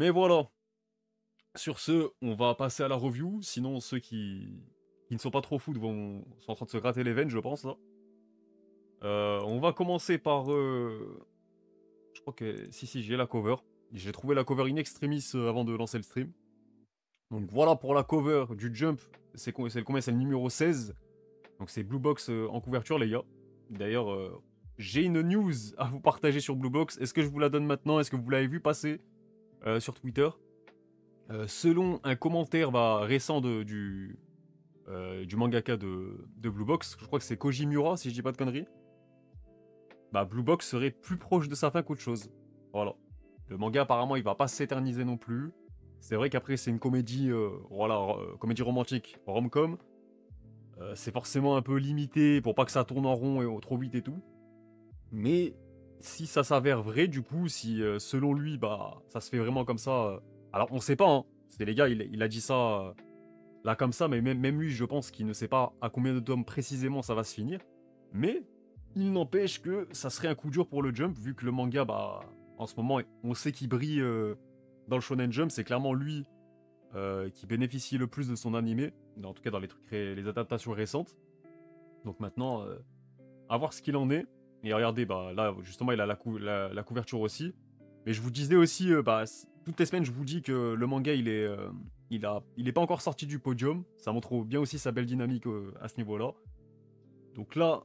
Mais voilà. Sur ce, on va passer à la review. Sinon, ceux qui ne sont pas trop foot sont en train de se gratter les veines, je pense, là. On va commencer par... je crois que... Si, j'ai la cover. J'ai trouvé la cover in extremis avant de lancer le stream. Donc voilà pour la cover du Jump. C'est le combien? C'est le numéro 16. Donc c'est Blue Box en couverture, les gars. D'ailleurs, j'ai une news à vous partager sur Blue Box. Est-ce que je vous la donne maintenant? Est-ce que vous l'avez vu passer sur Twitter? Selon un commentaire récent du mangaka de Blue Box, je crois que c'est Koji Miura, si je dis pas de conneries, bah Blue Box serait plus proche de sa fin qu'autre chose. Voilà. Le manga, apparemment, il va pas s'éterniser non plus. C'est vrai qu'après, c'est une comédie, comédie romantique, rom-com. C'est forcément un peu limité pour pas que ça tourne en rond et trop vite et tout. Mais si ça s'avère vrai, du coup, si selon lui, bah, ça se fait vraiment comme ça. Alors, on sait pas, hein. C'est les gars, il a dit ça là comme ça, mais même lui, je pense qu'il ne sait pas à combien de tomes précisément ça va se finir. Mais il n'empêche que ça serait un coup dur pour le Jump, vu que le manga, bah, en ce moment, on sait qu'il brille dans le Shonen Jump. C'est clairement lui qui bénéficie le plus de son animé, en tout cas dans les adaptations récentes. Donc maintenant, à voir ce qu'il en est. Et regardez, bah là, justement, il a la couverture aussi. Mais je vous disais aussi, toutes les semaines, je vous dis que le manga, il est pas encore sorti du podium. Ça montre bien aussi sa belle dynamique à ce niveau-là. Donc là,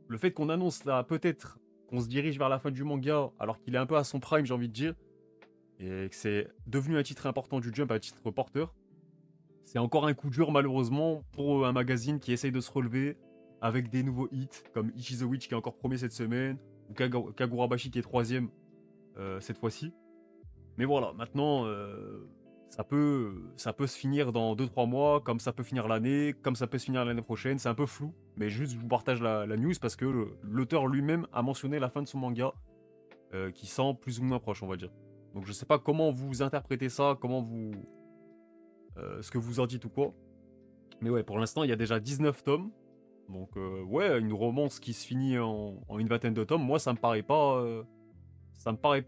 le fait qu'on annonce là, peut-être qu'on se dirige vers la fin du manga, alors qu'il est un peu à son prime, j'ai envie de dire, et que c'est devenu un titre important du Jump, un titre porteur, c'est encore un coup dur, malheureusement, pour un magazine qui essaye de se relever avec des nouveaux hits, comme Ichi the Witch qui est encore premier cette semaine, ou Kagurabashi qui est troisième cette fois-ci. Mais voilà, maintenant, ça peut se finir dans 2 3 mois, comme ça peut finir l'année, comme ça peut se finir l'année prochaine, c'est un peu flou. Mais juste, je vous partage la news parce que l'auteur lui-même a mentionné la fin de son manga, qui sent plus ou moins proche, on va dire. Donc je sais pas comment vous interprétez ça, ce que vous en dites ou quoi. Mais ouais, pour l'instant, il y a déjà 19 tomes. Donc, ouais, une romance qui se finit en une vingtaine de tomes, moi, ça me paraît pas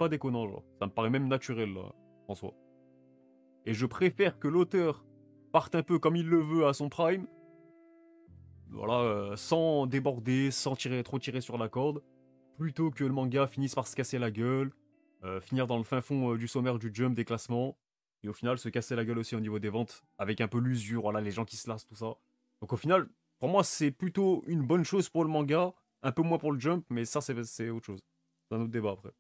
déconnant, genre. Ça me paraît même naturel, là, en soi. Et je préfère que l'auteur parte un peu comme il le veut à son prime, voilà, sans déborder, sans trop tirer sur la corde, plutôt que le manga finisse par se casser la gueule, finir dans le fin fond du sommaire du Jump des classements, et au final se casser la gueule aussi au niveau des ventes, avec un peu l'usure, voilà, les gens qui se lassent, tout ça. Donc au final, pour moi, c'est plutôt une bonne chose pour le manga, un peu moins pour le Jump, mais ça, c'est autre chose. C'est un autre débat après.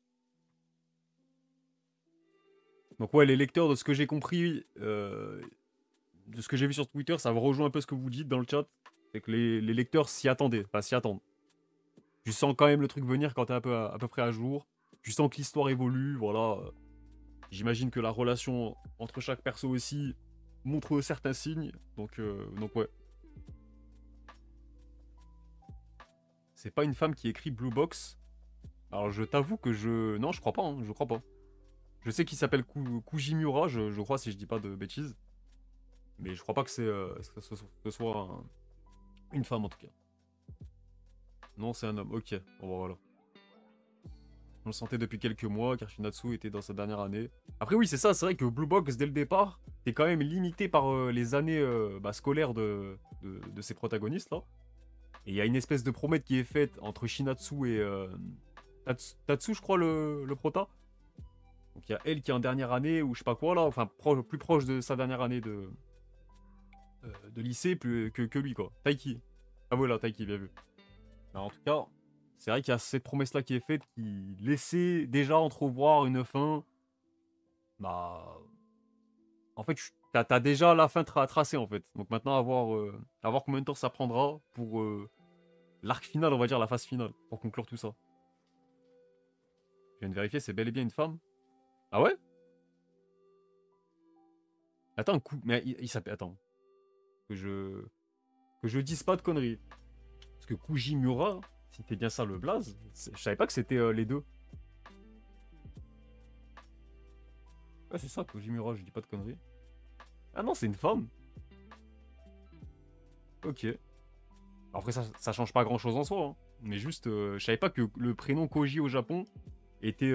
Donc ouais, les lecteurs, de ce que j'ai compris, de ce que j'ai vu sur Twitter, ça rejoint un peu ce que vous dites dans le chat. C'est que les lecteurs s'y attendaient, enfin s'y attendent. Tu sens quand même le truc venir quand t'es un peu à peu près à jour. Tu sens que l'histoire évolue, voilà. J'imagine que la relation entre chaque perso aussi montre certains signes. Donc ouais. C'est pas une femme qui écrit Blue Box. Alors je t'avoue que je... Non, je crois pas, hein, je crois pas. Je sais qu'il s'appelle Kujimura, je crois si je dis pas de bêtises. Mais je crois pas que ce soit une femme en tout cas. Non, c'est un homme. Ok, bon bah, voilà. On le sentait depuis quelques mois, car Shinatsu était dans sa dernière année. Après oui, c'est ça, c'est vrai que Blue Box, dès le départ, t'es quand même limité par les années scolaires de ses protagonistes, là. Et il y a une espèce de promesse qui est faite entre Shinatsu et Tatsu, je crois, le prota. Donc il y a elle qui est en dernière année, ou je sais pas quoi, là, enfin plus proche de sa dernière année de lycée que lui, quoi. Taiki. Ah voilà, Taiki, bien vu. Mais en tout cas, c'est vrai qu'il y a cette promesse-là qui est faite qui laissait déjà entrevoir une fin. Bah. En fait, t'as déjà la fin tracée, en fait. Donc maintenant, à voir combien de temps ça prendra pour l'arc final, on va dire, la phase finale, pour conclure tout ça. Je viens de vérifier, c'est bel et bien une femme. Ah ouais? Attends, mais il s'appelle. Attends. Que je. Que je dise pas de conneries. Parce que Kujimura, si c'est bien ça le blaze, je savais pas que c'était les deux. Ouais, c'est ça, Kujimura, je dis pas de conneries. Ah non, c'est une femme. Ok. Après, ça change pas grand chose en soi, hein. Mais juste, je savais pas que le prénom Koji au Japon étaient...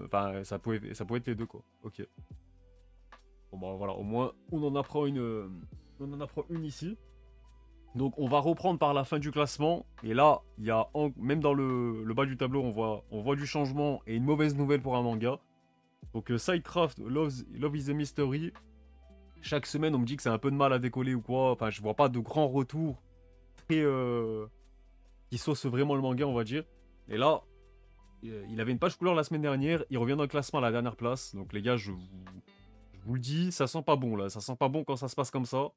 Enfin, ça pouvait être les deux, quoi. Ok. Bon, bah voilà, au moins, on en apprend une ici. Donc, on va reprendre par la fin du classement. Et là, même dans le bas du tableau, on voit du changement et une mauvaise nouvelle pour un manga. Donc, Sidecraft, Love is a Mystery. Chaque semaine, on me dit que c'est un peu de mal à décoller ou quoi. Enfin, je vois pas de grands retours très, qui saucent vraiment le manga, on va dire. Et là, il avait une page couleur la semaine dernière. Il revient dans le classement à la dernière place. Donc, les gars, je vous le dis, ça sent pas bon là. Ça sent pas bon quand ça se passe comme ça.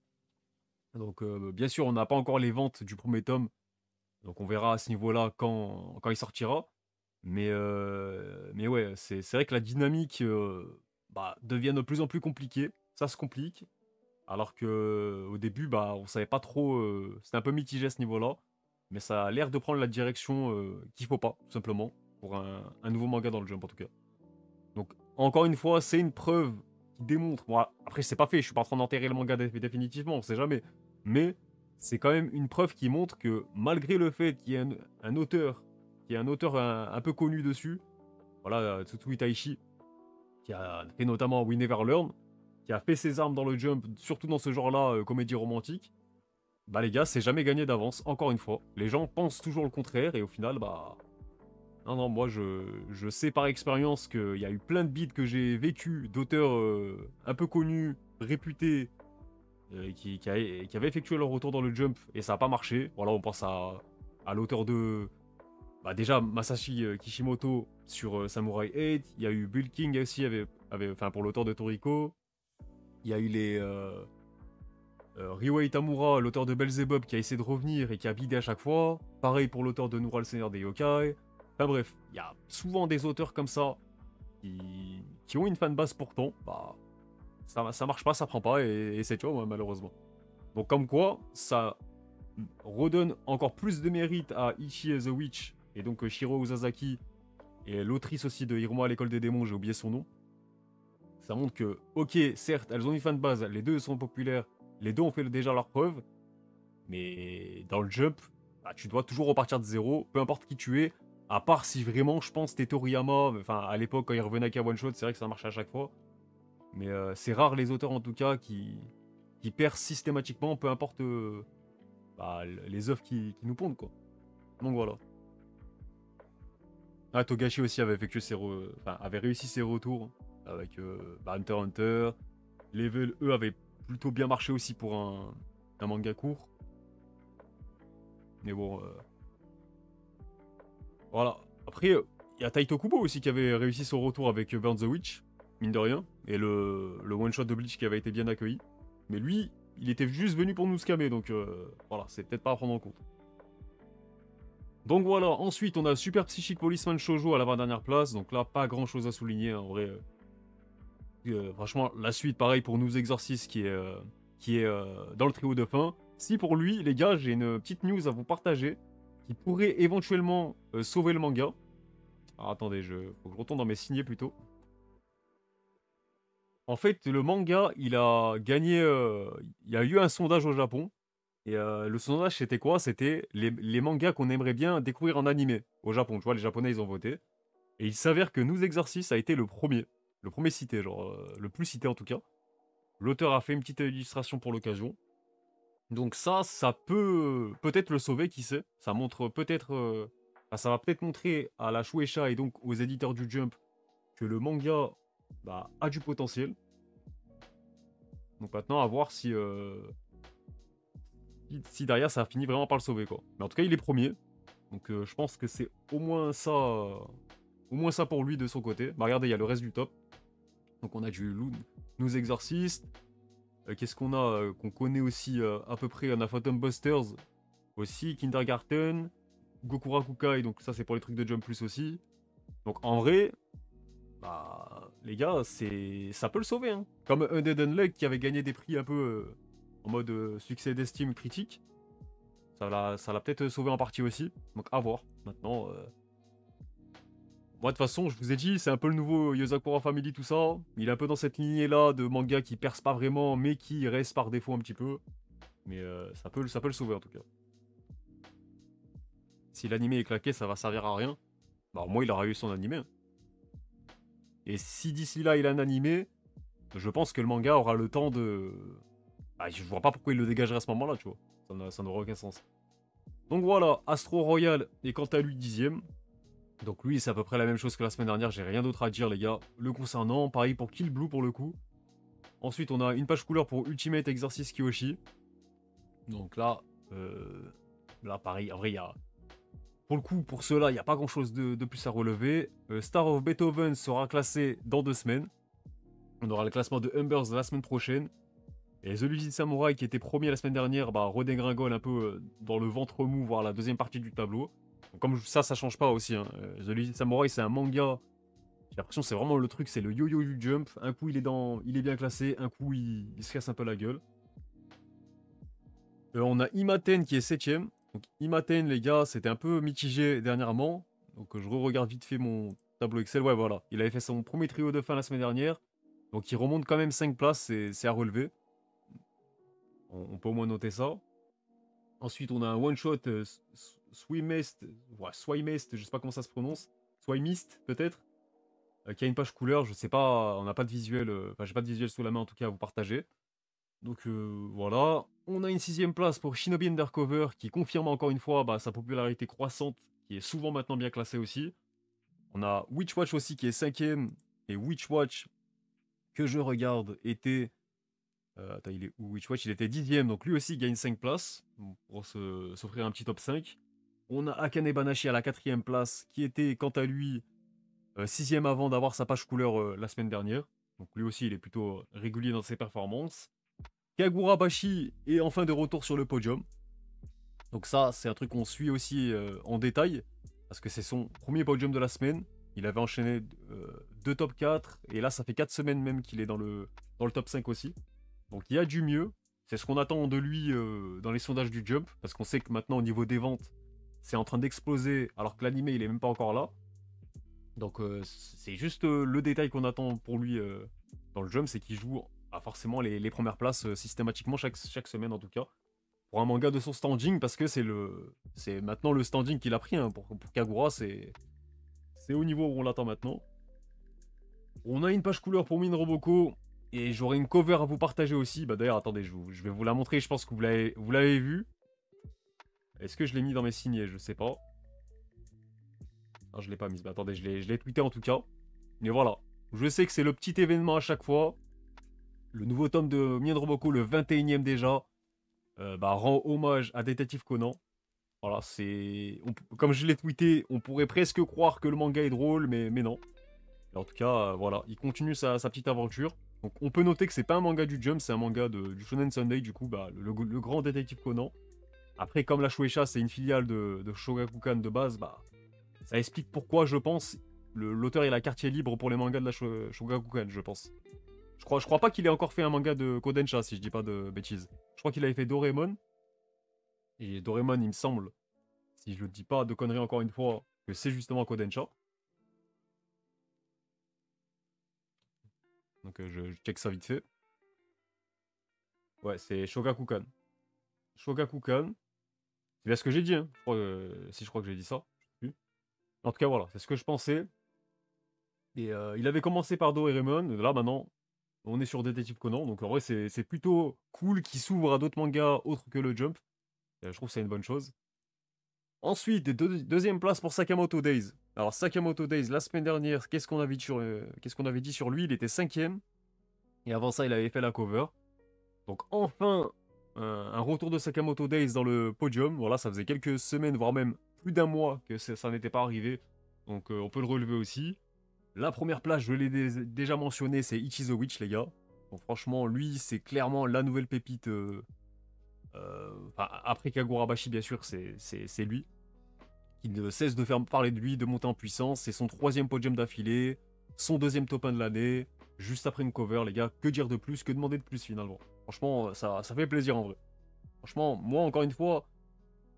Donc, bien sûr, on n'a pas encore les ventes du premier tome. Donc, on verra à ce niveau-là quand il sortira. Mais ouais, c'est vrai que la dynamique devient de plus en plus compliquée. Ça se complique. Alors que au début, on savait pas trop. C'était un peu mitigé à ce niveau-là. Mais ça a l'air de prendre la direction qu'il faut pas, tout simplement. Pour un nouveau manga dans le Jump, en tout cas. Donc, encore une fois, c'est une preuve qui démontre. Bon, après, c'est pas fait, je suis pas en train d'enterrer le manga définitivement, on sait jamais. Mais c'est quand même une preuve qui montre que malgré le fait qu'il y ait un auteur, qu'il y ait un auteur un peu connu dessus, voilà, Tsutsu Itaishi, qui a fait notamment We Never Learn, qui a fait ses armes dans le Jump, surtout dans ce genre-là, comédie romantique. Bah les gars, c'est jamais gagné d'avance, encore une fois. Les gens pensent toujours le contraire, et au final, non, non, moi je sais par expérience qu'il y a eu plein de beats que j'ai vécu d'auteurs un peu connus, réputés, qui avaient effectué leur retour dans le Jump et ça n'a pas marché. Voilà, on pense à l'auteur de. Déjà, Masashi Kishimoto sur Samurai 8. Il y a eu Bull King aussi, enfin, pour l'auteur de Toriko. Il y a eu les. Ryuhei Tamura, l'auteur de Belzebub, qui a essayé de revenir et qui a bidé à chaque fois. Pareil pour l'auteur de Noura le Seigneur des Yokai. Enfin bref, il y a souvent des auteurs comme ça qui ont une fanbase pourtant. Ça marche pas, ça prend pas et c'est tout, malheureusement. Donc comme quoi, ça redonne encore plus de mérite à Ichi the Witch et donc Shiro Uzazaki et l'autrice aussi de Hiruma à l'école des démons, j'ai oublié son nom. Ça montre que, ok, certes, elles ont une fanbase, les deux sont populaires, les deux ont fait déjà leur preuve, mais dans le Jump, tu dois toujours repartir de zéro, peu importe qui tu es, à part si vraiment, je pense, t'es Toriyama, enfin, à l'époque, quand il revenait qu'à One Shot, c'est vrai que ça marchait à chaque fois. Mais c'est rare les auteurs, en tout cas, qui percent systématiquement, peu importe les œuvres qui nous pondent, quoi. Donc voilà. Ah, Togashi aussi avait effectué avait réussi ses retours avec Hunter x Hunter. Level E avait plutôt bien marché aussi pour un manga court. Mais bon, voilà. Après, il y a Taito Kubo aussi qui avait réussi son retour avec Burn the Witch, mine de rien. Et le one-shot de Bleach qui avait été bien accueilli. Mais lui, il était juste venu pour nous scammer, donc voilà, c'est peut-être pas à prendre en compte. Donc voilà, ensuite on a Super Psychic Policeman Shoujo à l'avant-dernière place, donc là pas grand chose à souligner en vrai. Franchement, la suite pareil pour nous Exorcist qui est dans le trio de fin. Si pour lui, les gars, j'ai une petite news à vous partager qui pourrait éventuellement sauver le manga. Alors attendez, faut que je retourne dans mes signés plutôt. En fait, le manga, il a gagné. Il y a eu un sondage au Japon. Et le sondage, c'était quoi? C'était les mangas qu'on aimerait bien découvrir en animé au Japon. Tu vois, les Japonais, ils ont voté. Et il s'avère que Nous Exorcist a été le premier. Le premier cité, genre, le plus cité en tout cas. L'auteur a fait une petite illustration pour l'occasion. Donc ça peut peut-être le sauver, qui sait. Ça montre peut-être... ça va peut-être montrer à la Shueisha et donc aux éditeurs du Jump que le manga a du potentiel. Donc maintenant, à voir si derrière ça finit vraiment par le sauver, quoi. Mais en tout cas, il est premier. Donc je pense que c'est au moins ça pour lui de son côté. Regardez, il y a le reste du top. Donc on a du Nous Exorcist. Qu'est-ce qu'on a qu'on connaît aussi à peu près? On a Phantom Busters aussi, Kindergarten, Gokura Kukai, donc ça c'est pour les trucs de Jump Plus aussi. Donc en vrai, les gars, ça peut le sauver, hein. Comme Undead Unluck qui avait gagné des prix un peu en mode succès d'estime critique. Ça l'a peut-être sauvé en partie aussi. Donc à voir. Maintenant, moi de toute façon, je vous ai dit, c'est un peu le nouveau Yozakura Family, tout ça. Il est un peu dans cette lignée-là de manga qui perce pas vraiment, mais qui reste par défaut un petit peu. Mais ça peut le sauver en tout cas. Si l'animé est claqué, ça va servir à rien. Bah au moins il aura eu son animé, hein. Et si d'ici là il a un animé, je pense que le manga aura le temps de... Bah, je vois pas pourquoi il le dégagerait à ce moment-là, tu vois. Ça n'aurait aucun sens. Donc voilà, Astro Royal est quant à lui 10ème. Donc lui, c'est à peu près la même chose que la semaine dernière, j'ai rien d'autre à dire les gars. Le concernant, pareil pour Kill Blue pour le coup. Ensuite, on a une page couleur pour Ultimate Exercise Kyoshi. Donc là pareil, en vrai, il y a... Pour le coup, pour ceux-là, il n'y a pas grand-chose de plus à relever. Star of Beethoven sera classé dans 2 semaines. On aura le classement de Humbers la semaine prochaine. Et The Lucid Samurai, qui était premier la semaine dernière, bah, redégringole un peu dans le ventre mou, voire la deuxième partie du tableau. Donc, comme ça change pas aussi. Hein. The Lucid Samurai, c'est un manga. J'ai l'impression que c'est vraiment le truc, c'est le yo-yo du jump. Un coup, il est bien classé, un coup, il se casse un peu la gueule. On a Imaten qui est 7ème. Donc Imaten, les gars, c'était un peu mitigé dernièrement. Donc je re-regarde vite fait mon tableau Excel. Ouais, voilà. Il avait fait son premier trio de fin la semaine dernière. Donc il remonte quand même 5 places, c'est à relever. On peut au moins noter ça. Ensuite, on a un one-shot Swimest, ouais, Swimest, je sais pas comment ça se prononce. Swimist, peut-être. Qui a une page couleur, je sais pas, on n'a pas de visuel. Enfin, j'ai pas de visuel sous la main en tout cas à vous partager. Donc voilà, on a une 6ème place pour Shinobi Undercover qui confirme encore une fois bah, sa popularité croissante, qui est souvent maintenant bien classée aussi. On a Witchwatch aussi qui est 5ème, et Witchwatch que je regarde était... attends, il est où Witchwatch? Il était 10ème, donc lui aussi gagne 5 places pour s'offrir un petit top 5. On a Akane Banashi à la 4ème place qui était quant à lui 6ème avant d'avoir sa page couleur la semaine dernière. Donc lui aussi il est plutôt régulier dans ses performances. Kagura Bashi est enfin de retour sur le podium. Donc ça, c'est un truc qu'on suit aussi en détail, parce que c'est son premier podium de la semaine. Il avait enchaîné 2 top 4, et là, ça fait 4 semaines même qu'il est dans le top 5 aussi. Donc il y a du mieux. C'est ce qu'on attend de lui dans les sondages du Jump, parce qu'on sait que maintenant, au niveau des ventes, c'est en train d'exploser, alors que l'animé, il est même pas encore là. Donc c'est juste le détail qu'on attend pour lui dans le Jump, c'est qu'il joue forcément les premières places systématiquement chaque semaine en tout cas. Pour un manga de son standing, parce que c'est maintenant le standing qu'il a pris. Hein. Pour Kagura, c'est au niveau où on l'attend maintenant. On a une page couleur pour Min Roboko, et j'aurai une cover à vous partager aussi. Bah d'ailleurs, attendez, je vais vous la montrer, je pense que vous l'avez vu. Est-ce que je l'ai mis dans mes signés? Je sais pas. Non, je l'ai pas mis. Bah, attendez, je l'ai tweeté en tout cas. Mais voilà. Je sais que c'est le petit événement à chaque fois. Le nouveau tome de Mien Roboko, le 21ème déjà, bah, rend hommage à Détective Conan. Voilà, comme je l'ai tweeté, on pourrait presque croire que le manga est drôle, mais non. Et en tout cas, voilà, il continue sa petite aventure. Donc on peut noter que c'est pas un manga du Jump, c'est un manga du Shonen Sunday, du coup, bah, le grand Détective Conan. Après, comme la Shueisha, c'est une filiale de Shogakukan de base, bah, ça explique pourquoi, je pense, l'auteur il a quartier libre pour les mangas de la Shogakukan, je pense. Je crois pas qu'il ait encore fait un manga de Kodensha, si je dis pas de bêtises. Je crois qu'il avait fait Doraemon. Et Doraemon, il me semble, si je ne dis pas de conneries encore une fois, que c'est justement Kodensha. Donc je check ça vite fait. Ouais, c'est Shogakukan. Shogakukan. C'est bien ce que j'ai dit, hein. Si je crois que j'ai dit ça. Je sais plus. En tout cas, voilà, c'est ce que je pensais. Et il avait commencé par Doraemon. Là, maintenant, on est sur Détective Conan. Donc en vrai, c'est plutôt cool qu'il s'ouvre à d'autres mangas autres que le Jump. Et, je trouve que c'est une bonne chose. Ensuite, deuxième place pour Sakamoto Days. Alors Sakamoto Days, la semaine dernière, qu'est-ce qu'on avait dit sur lui? Il était 5ème. Et avant ça, il avait fait la cover. Donc enfin, un retour de Sakamoto Days dans le podium. Voilà, ça faisait quelques semaines, voire même plus d'un mois que ça n'était pas arrivé. Donc on peut le relever aussi. La première place, je l'ai déjà mentionné, c'est Ichi the Witch, les gars. Donc franchement, lui, c'est clairement la nouvelle pépite. Après Kagurabashi, bien sûr, c'est lui. Qui ne cesse de faire parler de lui, de monter en puissance. C'est son 3ème podium d'affilée, son 2ème top 1 de l'année, juste après une cover, les gars. Que dire de plus, que demander de plus finalement? Franchement, ça fait plaisir en vrai. Franchement, moi, encore une fois,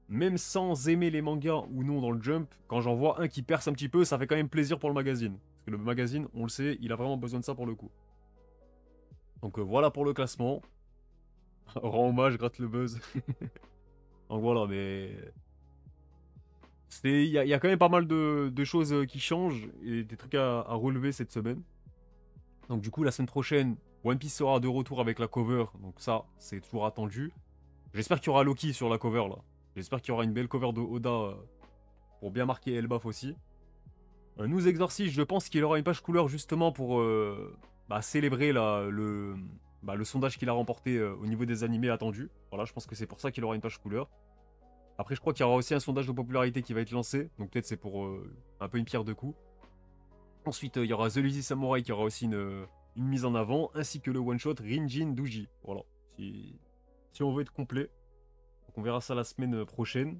même sans aimer les mangas ou non dans le Jump, quand j'en vois un qui perce un petit peu, ça fait quand même plaisir pour le magazine. Parce que le magazine, on le sait, il a vraiment besoin de ça pour le coup. Donc voilà pour le classement. Rends hommage, gratte le buzz. Donc voilà, mais il y a quand même pas mal de choses qui changent et des trucs à relever cette semaine. Donc du coup, la semaine prochaine, One Piece sera de retour avec la cover. Donc ça, c'est toujours attendu. J'espère qu'il y aura Loki sur la cover là. J'espère qu'il y aura une belle cover de Oda pour bien marquer Elbaf aussi. Nous Exorcist, je pense qu'il aura une page couleur justement pour célébrer le sondage qu'il a remporté au niveau des animés attendus. Voilà, je pense que c'est pour ça qu'il aura une page couleur. Après, je crois qu'il y aura aussi un sondage de popularité qui va être lancé. Donc peut-être c'est pour un peu une pierre deux coups. Ensuite, il y aura The Lazy Samurai qui aura aussi une mise en avant, ainsi que le one-shot Rinjin Douji. Voilà, si on veut être complet. Donc on verra ça la semaine prochaine.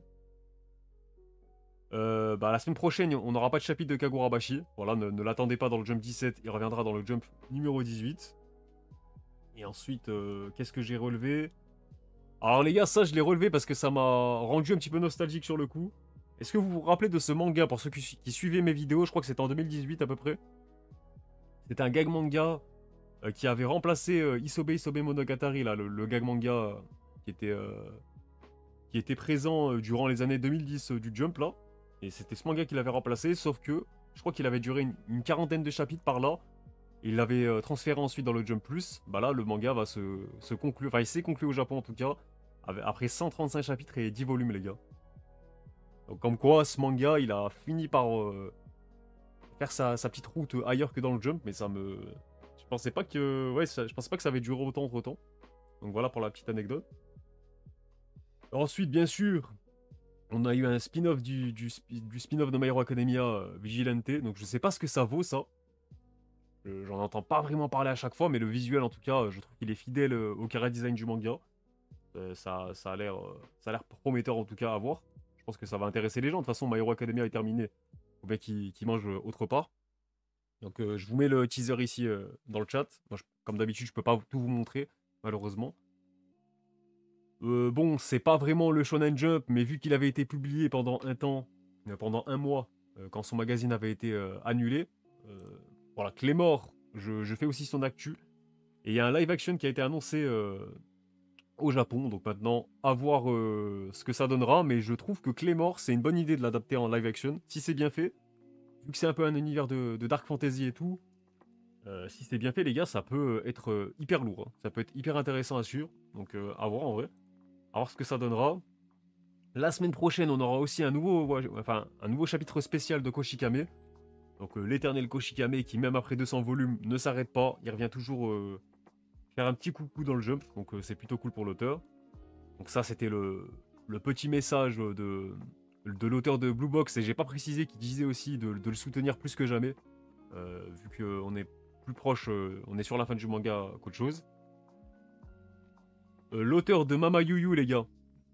La semaine prochaine, on n'aura pas de chapitre de Kagurabashi. Voilà, ne l'attendez pas dans le jump 17, il reviendra dans le jump numéro 18. Et ensuite, qu'est-ce que j'ai relevé? Alors les gars, ça je l'ai relevé parce que ça m'a rendu un petit peu nostalgique sur le coup. Est-ce que vous vous rappelez de ce manga, pour ceux qui suivaient mes vidéos, je crois que c'était en 2018 à peu près. C'était un gag manga qui avait remplacé Isobe Monogatari, là, le gag manga qui était présent durant les années 2010 du Jump, là. Et c'était ce manga qui l'avait remplacé, sauf que je crois qu'il avait duré une quarantaine de chapitres par là. Et il l'avait transféré ensuite dans le Jump Plus. Bah là, le manga va se conclure, enfin il s'est conclu au Japon en tout cas, après 135 chapitres et 10 volumes, les gars. Donc comme quoi, ce manga, il a fini par faire sa petite route ailleurs que dans le Jump, mais ça me... Je pensais pas que... Ouais, je pensais pas que ça avait duré autant entre temps. Donc voilà pour la petite anecdote. Ensuite, bien sûr, on a eu un spin-off du spin-off de My Hero Academia, Vigilante. Donc je sais pas ce que ça vaut, ça. J'en entends pas vraiment parler à chaque fois, mais le visuel, en tout cas, je trouve qu'il est fidèle au chara design du manga. Ça a l'air prometteur, en tout cas, à voir. Je pense que ça va intéresser les gens. De toute façon, My Hero Academia est terminé. Faut bien qu'ils mangent autre part. Donc je vous mets le teaser ici dans le chat. Moi, comme d'habitude, je peux pas tout vous montrer, malheureusement. Bon, c'est pas vraiment le Shonen Jump, mais vu qu'il avait été publié pendant un temps, pendant un mois, quand son magazine avait été annulé, voilà, Claymore, je fais aussi son actu. Et il y a un live action qui a été annoncé au Japon, donc maintenant, à voir ce que ça donnera, mais je trouve que Claymore, c'est une bonne idée de l'adapter en live action, si c'est bien fait. Vu que c'est un peu un univers de dark fantasy et tout, si c'est bien fait, les gars, ça peut être hyper lourd, hein. Ça peut être hyper intéressant à suivre, donc à voir en vrai. À voir ce que ça donnera. La semaine prochaine, on aura aussi un nouveau chapitre spécial de Koshikame. Donc l'éternel Koshikame qui, même après 200 volumes, ne s'arrête pas. Il revient toujours faire un petit coucou dans le jump. Donc c'est plutôt cool pour l'auteur. Donc ça, c'était le petit message de l'auteur de Blue Box. Et j'ai pas précisé qu'il disait aussi de le soutenir plus que jamais. Vu qu'on est plus proche, on est sur la fin du manga qu'autre chose. L'auteur de Mama Yu, les gars.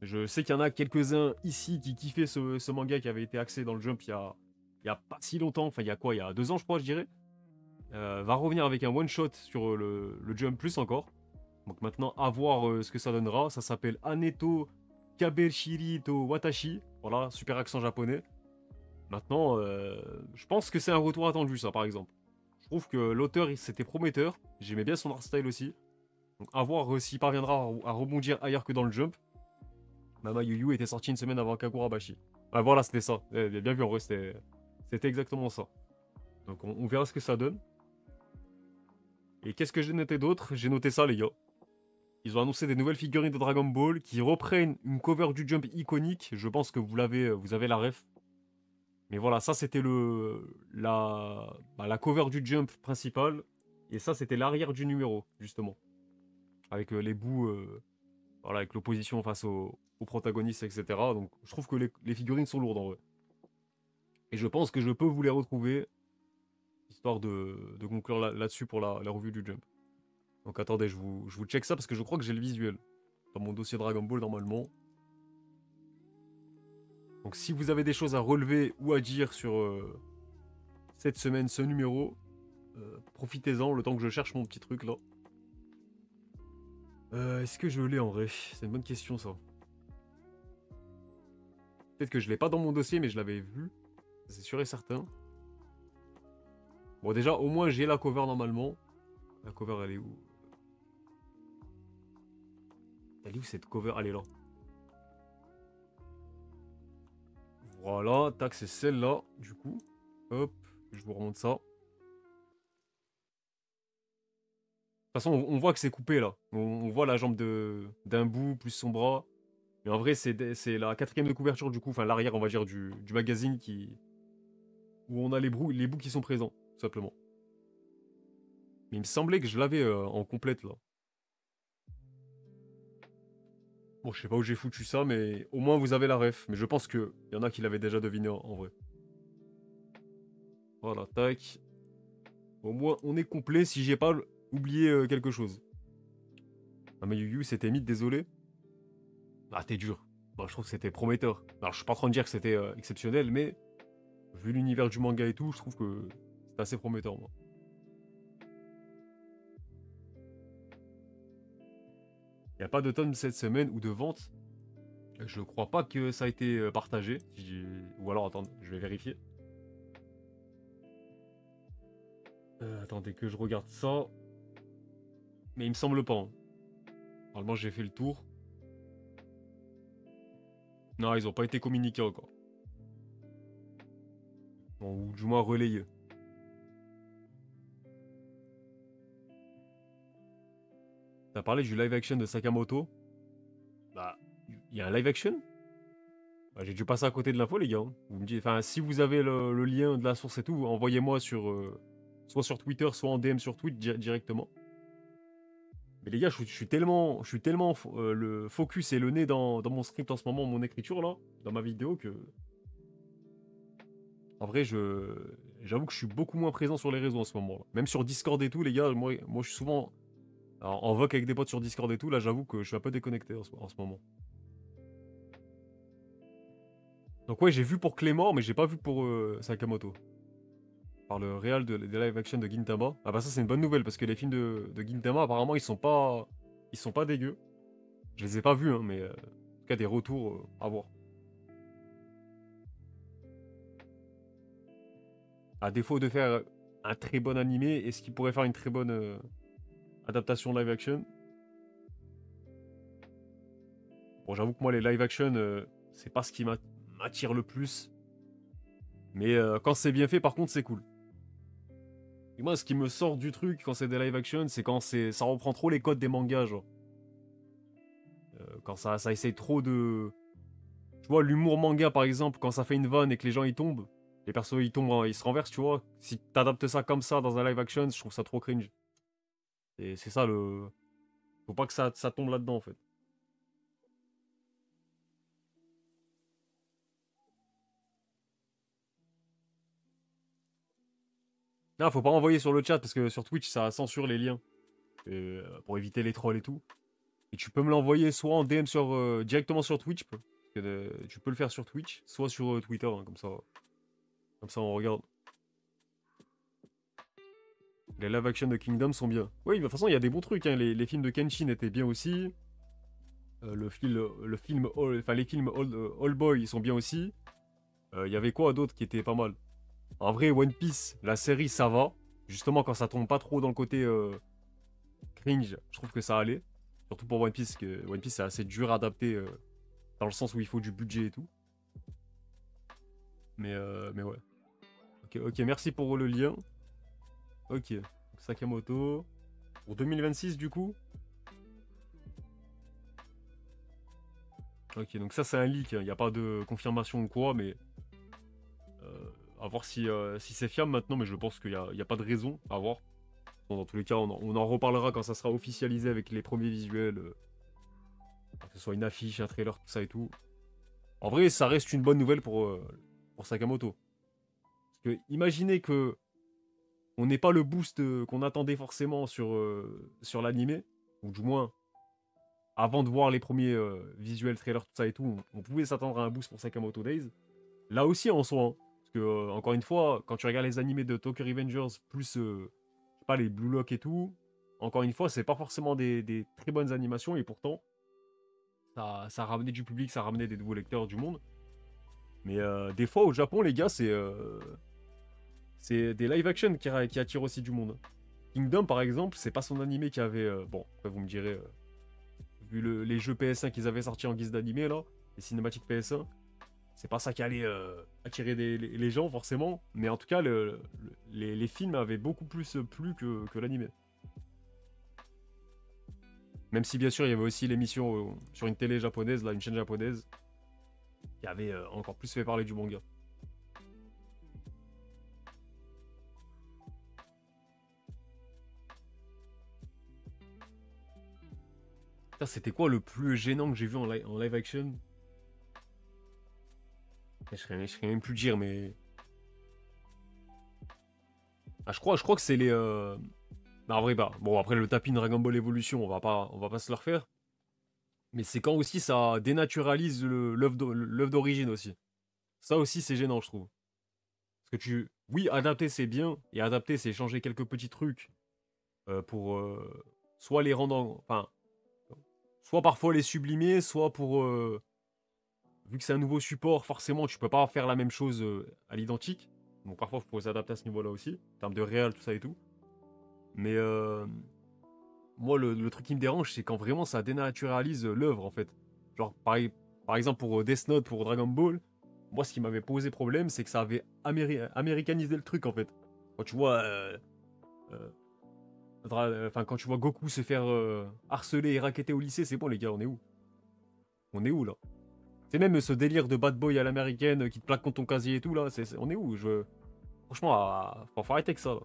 Je sais qu'il y en a quelques-uns ici qui kiffaient ce manga qui avait été axé dans le Jump il y a pas si longtemps. Enfin, il y a quoi? Il y a 2 ans, je crois, je dirais. Va revenir avec un one-shot sur le Jump Plus encore. Donc maintenant, à voir ce que ça donnera. Ça s'appelle Aneto Kabeshiri to Watashi. Voilà, super accent japonais. Maintenant, je pense que c'est un retour attendu, ça, par exemple. Je trouve que l'auteur, c'était prometteur. J'aimais bien son art style aussi. Donc à voir s'il parviendra à rebondir ailleurs que dans le Jump. Mama Yu était sorti une semaine avant Kagurabashi. Ah, voilà, c'était ça. Bien vu, en vrai, c'était exactement ça. Donc on verra ce que ça donne. Et qu'est-ce que j'ai noté d'autre? J'ai noté ça, les gars. Ils ont annoncé des nouvelles figurines de Dragon Ball qui reprennent une cover du Jump iconique. Je pense que vous avez la ref. Mais voilà, ça c'était la cover du Jump principal. Et ça c'était l'arrière du numéro, justement. Avec les bouts, voilà, avec l'opposition face aux protagonistes, etc. Donc je trouve que les figurines sont lourdes en vrai. Et je pense que je peux vous les retrouver, histoire de conclure là-dessus pour la revue du Jump. Donc attendez, je vous check ça parce que je crois que j'ai le visuel dans mon dossier Dragon Ball normalement. Donc si vous avez des choses à relever ou à dire sur cette semaine, ce numéro, profitez-en le temps que je cherche mon petit truc là. Est-ce que je l'ai en vrai? C'est une bonne question ça. Peut-être que je l'ai pas dans mon dossier mais je l'avais vu. C'est sûr et certain. Bon déjà au moins j'ai la cover normalement. La cover elle est où? Elle est où cette cover? Elle est là. Voilà, tac, c'est celle-là, du coup. Hop, je vous remonte ça. façon, on voit que c'est coupé là. On voit la jambe d'un bout plus son bras. Mais en vrai, c'est la quatrième de couverture du coup, enfin l'arrière, on va dire, du magazine où on a les bouts qui sont présents, tout simplement. Mais il me semblait que je l'avais en complète là. Bon, je sais pas où j'ai foutu ça, mais au moins vous avez la ref. Mais je pense qu'il y en a qui l'avaient déjà deviné en vrai. Voilà, tac. Au moins, on est complet si j'ai pas oublié quelque chose. Ah mais Yu Yu, c'était mythe, désolé. Ah, t'es dur. Bah, je trouve que c'était prometteur. Alors, je suis pas en train de dire que c'était exceptionnel, mais vu l'univers du manga et tout, je trouve que c'est assez prometteur, moi. Il n'y a pas de tome cette semaine ou de vente. Je crois pas que ça a été partagé. Ou alors, attends, je vais vérifier. Attendez que je regarde ça. Mais il me semble pas, hein. Normalement, j'ai fait le tour. Non, ils ont pas été communiqués encore. Bon, ou du moins relayés. T'as parlé du live action de Sakamoto. Bah, il y a un live action. Bah, j'ai dû passer à côté de l'info, les gars, hein. Vous me dites, enfin, si vous avez le lien de la source et tout, envoyez-moi sur soit sur Twitter, soit en DM sur Twitch directement. Mais les gars, je suis tellement le focus et le nez dans mon script en ce moment, mon écriture là, dans ma vidéo que, en vrai, j'avoue que je suis beaucoup moins présent sur les réseaux en ce moment là. Même sur Discord et tout, les gars, moi je suis souvent en voc avec des potes sur Discord et tout. Là, j'avoue que je suis un peu déconnecté en ce moment. Donc ouais, j'ai vu pour Clément, mais j'ai pas vu pour Sakamoto. Par le réal des live action de Gintama. Ah bah ça c'est une bonne nouvelle parce que les films de Gintama apparemment ils sont pas dégueux. Je les ai pas vus hein, mais en tout cas des retours à voir. À défaut de faire un très bon animé, est-ce qu'il pourrait faire une très bonne adaptation live action? Bon j'avoue que moi les live action c'est pas ce qui m'attire le plus. Mais quand c'est bien fait par contre c'est cool. Et moi ce qui me sort du truc quand c'est des live action c'est quand ça reprend trop les codes des mangas genre. Quand ça essaye trop de... Tu vois, l'humour manga, par exemple, quand ça fait une vanne et que les gens, ils tombent, les persos, ils tombent, ils se renversent, tu vois. Si t'adaptes ça comme ça dans un live action, je trouve ça trop cringe. Et c'est ça, le... Faut pas que ça tombe là-dedans, en fait. Non, faut pas envoyer sur le chat, parce que sur Twitch, ça censure les liens. Pour éviter les trolls et tout. Et tu peux me l'envoyer soit en DM directement sur Twitch, parce que, tu peux le faire sur Twitch, soit sur Twitter, hein, comme ça on regarde. Les live action de Kingdom sont bien. Oui, de toute façon, il y a des bons trucs, hein. Les films de Kenshin étaient bien aussi. Enfin, les films All Boy, ils sont bien aussi. Il y avait quoi d'autre qui était pas mal? En vrai, One Piece, la série, ça va. Justement, quand ça tombe pas trop dans le côté cringe, je trouve que ça allait. Surtout pour One Piece, que One Piece, c'est assez dur à adapter dans le sens où il faut du budget et tout. Mais ouais. Ok, merci pour le lien. Ok. Donc, Sakamoto. Pour 2026, du coup. Ok, donc ça, c'est un leak, hein. Il n'y a pas de confirmation ou quoi, mais à voir si c'est fiable maintenant, mais je pense qu'il y a pas de raison à voir. Bon, dans tous les cas, on en reparlera quand ça sera officialisé avec les premiers visuels, que ce soit une affiche, un trailer, tout ça et tout. En vrai, ça reste une bonne nouvelle pour Sakamoto. Parce que imaginez que on n'ait pas le boost qu'on attendait forcément sur l'animé, ou du moins, avant de voir les premiers visuels, trailers, tout ça et tout, on pouvait s'attendre à un boost pour Sakamoto Days. Là aussi en soi, hein. Parce que, encore une fois, quand tu regardes les animés de Tokyo Revengers, plus, je sais pas, les Blue Lock et tout, encore une fois, c'est pas forcément des très bonnes animations, et pourtant, ça a ramené du public, ça a ramené des nouveaux lecteurs du monde. Mais des fois, au Japon, les gars, c'est des live action qui attirent aussi du monde. Kingdom, par exemple, c'est pas son animé qui avait... bon, après, vous me direz, vu les jeux PS1 qu'ils avaient sortis en guise d'animé, là, les cinématiques PS1, c'est pas ça qui allait attirer les gens forcément, mais en tout cas les films avaient beaucoup plus plu que l'animé. Même si bien sûr il y avait aussi l'émission sur une télé japonaise, là, une chaîne japonaise, qui avait encore plus fait parler du manga. Putain, c'était quoi le plus gênant que j'ai vu en live action? Je serais même plus dire, mais. Ah, je crois que c'est les. Non, en vrai, pas. Bon, après le tapis Dragon Ball Evolution, on va pas se le refaire. Mais c'est quand aussi ça dénaturalise l'œuvre d'origine aussi. Ça aussi, c'est gênant, je trouve. Parce que oui, adapter c'est bien, et adapter c'est changer quelques petits trucs pour soit les rendre, enfin, soit parfois les sublimer, soit pour, vu que c'est un nouveau support, forcément tu peux pas faire la même chose à l'identique. Donc parfois il faut s'adapter à ce niveau-là aussi, en termes de réel, tout ça et tout. Mais moi, le truc qui me dérange, c'est quand vraiment ça dénaturalise l'œuvre en fait. Genre, par exemple pour Death Note, pour Dragon Ball, moi ce qui m'avait posé problème, c'est que ça avait américanisé le truc en fait. Quand tu vois euh, enfin, quand tu vois Goku se faire harceler et racketter au lycée, c'est bon les gars, on est où? On est où là? C'est même ce délire de bad boy à l'américaine qui te plaque contre ton casier et tout là, on est où? Franchement, faut arrêter avec ça là.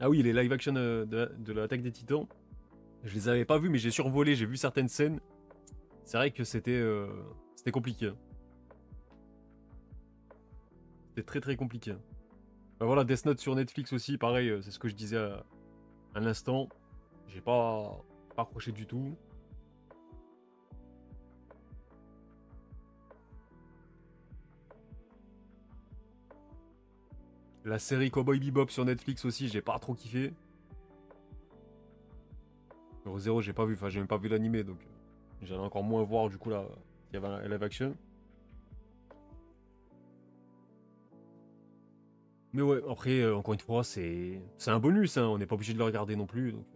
Ah oui, les live action de l'attaque des Titans, je les avais pas vus, mais j'ai survolé, j'ai vu certaines scènes. C'est vrai que c'était compliqué, hein. C'était très très compliqué, hein. Bah voilà, Death Note sur Netflix aussi, pareil, c'est ce que je disais à l'instant. J'ai pas accroché du tout. La série Cowboy Bebop sur Netflix aussi, j'ai pas trop kiffé. Zero, j'ai pas vu, enfin j'ai même pas vu l'animé, donc j'allais encore moins voir du coup là, il y avait un live action. Mais ouais, après, encore une fois, c'est un bonus, hein, on n'est pas obligé de le regarder non plus. Donc.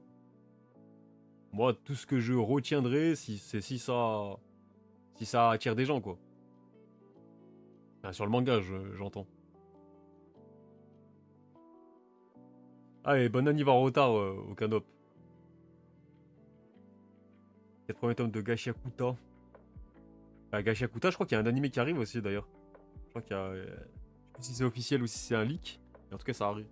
Moi, tout ce que je retiendrai, c'est si ça attire des gens, quoi. Enfin, sur le manga, j'entends. Allez, bon anniversaire en retard au Canop. 4 premiers tomes de Gashiakuta. Bah, Gashiakuta, je crois qu'il y a un animé qui arrive aussi d'ailleurs. Je crois qu'il y a. Je sais plus si c'est officiel ou si c'est un leak. Mais en tout cas, ça arrive.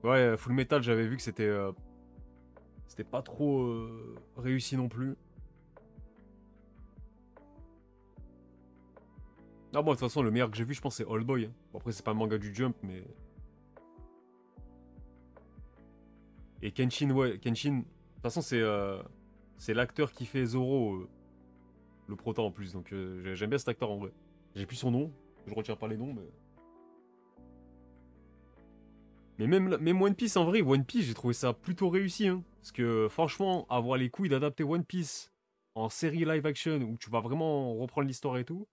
Ouais, Full Metal, j'avais vu que c'était pas trop réussi non plus. Ah, bon, de toute façon, le meilleur que j'ai vu, je pense, c'est Old Boy, hein. Bon, après, c'est pas un manga du Jump, mais. Et Kenshin, ouais, Kenshin. De toute façon, c'est l'acteur qui fait Zoro, le prota en plus. Donc, j'aime bien cet acteur en vrai. J'ai plus son nom, je retiens pas les noms, mais. Mais même One Piece en vrai, One Piece, j'ai trouvé ça plutôt réussi, hein. Parce que franchement, avoir les couilles d'adapter One Piece en série live action où tu vas vraiment reprendre l'histoire et tout,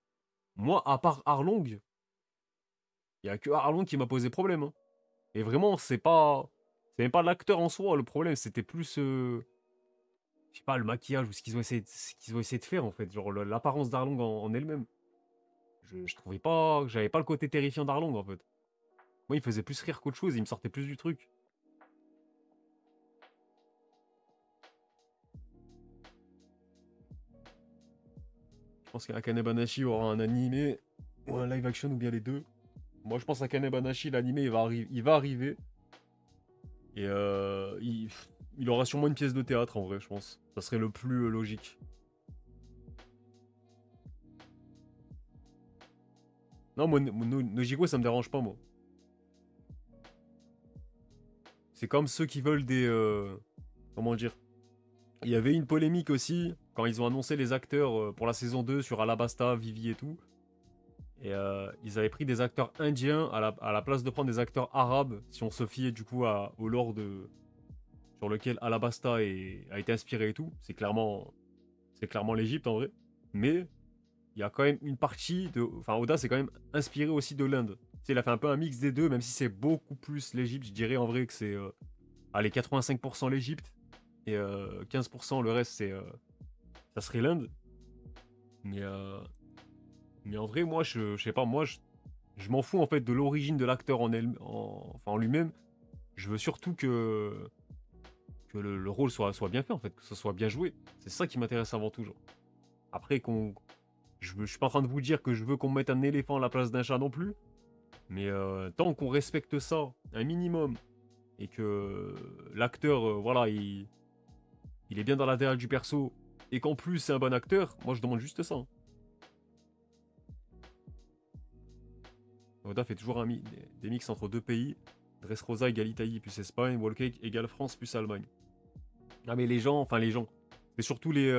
moi, à part Arlong, il y a que Arlong qui m'a posé problème, hein. Et vraiment, c'est même pas l'acteur en soi, le problème, c'était plus, je sais pas, le maquillage ou ce qu'ils ont essayé de faire en fait, genre l'apparence d'Arlong en elle-même. Je trouvais pas, j'avais pas le côté terrifiant d'Arlong en fait. Moi, il faisait plus rire qu'autre chose, il me sortait plus du truc. Je pense qu'Akane Banashi aura un animé ou un live action ou bien les deux. Moi, je pense qu'Akane Banashi, l'animé, il va arriver. Et il aura sûrement une pièce de théâtre en vrai, je pense. Ça serait le plus logique. Non, moi, Nojiko, ça me dérange pas, moi. C'est comme ceux qui veulent des. Comment dire? Il y avait une polémique aussi quand ils ont annoncé les acteurs pour la saison 2 sur Alabasta, Vivi et tout. Et ils avaient pris des acteurs indiens à la place de prendre des acteurs arabes, si on se fiait du coup au lore sur lequel Alabasta a été inspiré et tout. C'est clairement l'Égypte en vrai. Mais il y a quand même une partie de. Enfin, Oda c'est quand même inspiré aussi de l'Inde. Tu sais, il a fait un peu un mix des deux, même si c'est beaucoup plus l'Égypte. Je dirais en vrai que c'est. Allez, 85% l'Égypte et 15% le reste, ça serait l'Inde. Mais, mais en vrai, moi, je sais pas, moi, je m'en fous en fait de l'origine de l'acteur enfin, en lui-même. Je veux surtout que le rôle soit bien fait, en fait, que ce soit bien joué. C'est ça qui m'intéresse avant tout, genre. Après, je suis pas en train de vous dire que je veux qu'on mette un éléphant à la place d'un chat non plus. Mais tant qu'on respecte ça, un minimum, et que l'acteur, voilà, il est bien dans la l'intérieur du perso, et qu'en plus c'est un bon acteur, moi je demande juste ça, hein. Oda fait toujours des mix entre deux pays. Dressrosa égale Italie plus Espagne, Wallcake égale France plus Allemagne. Ah mais les gens, enfin les gens, c'est surtout les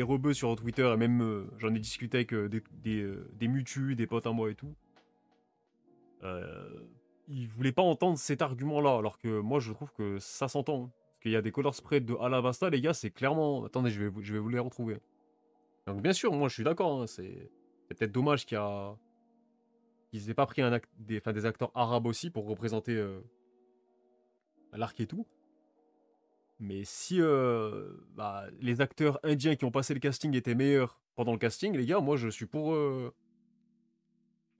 rebeux sur Twitter, et même j'en ai discuté avec des mutus, des potes à moi et tout. Ils voulaient pas entendre cet argument-là, alors que moi je trouve que ça s'entend, hein. Parce qu'il y a des color spread de Alabasta, les gars, c'est clairement. Attendez, je vais vous les retrouver. Donc bien sûr, moi je suis d'accord, hein, c'est peut-être dommage qu'ils aient pas pris enfin, des acteurs arabes aussi pour représenter l'arc et tout. Mais si bah, les acteurs indiens qui ont passé le casting étaient meilleurs pendant le casting, les gars, moi je suis pour.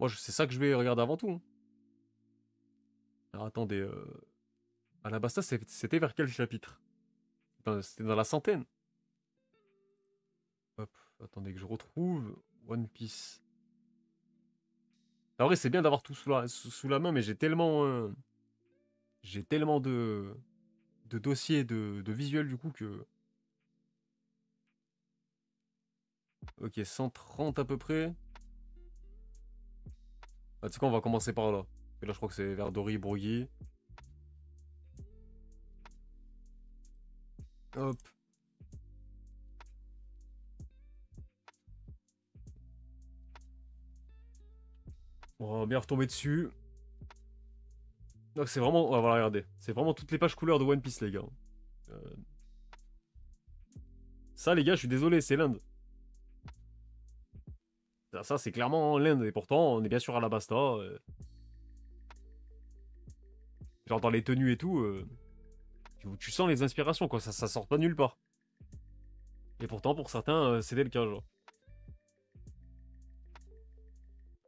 C'est ça que je vais regarder avant tout, hein. Alors attendez, Alabasta, c'était vers quel chapitre? C'était dans la centaine. Hop, attendez que je retrouve One Piece. En vrai, c'est bien d'avoir tout sous la main, mais j'ai tellement de dossiers, de visuels du coup que. Ok, 130 à peu près. Ah, tu sais quoi, on va commencer par là. Et là, je crois que c'est vers Dory Brogui. Hop. On va bien retomber dessus. Donc c'est vraiment. On va regarder. C'est vraiment toutes les pages couleurs de One Piece, les gars. Euh, Ça, les gars, je suis désolé, c'est l'Inde. Ça, c'est clairement l'Inde. Et pourtant, on est bien sûr à la Basta. Genre dans les tenues et tout. Tu sens les inspirations, quoi. Ça sort pas nulle part. Et pourtant, pour certains, c'était le cas, genre.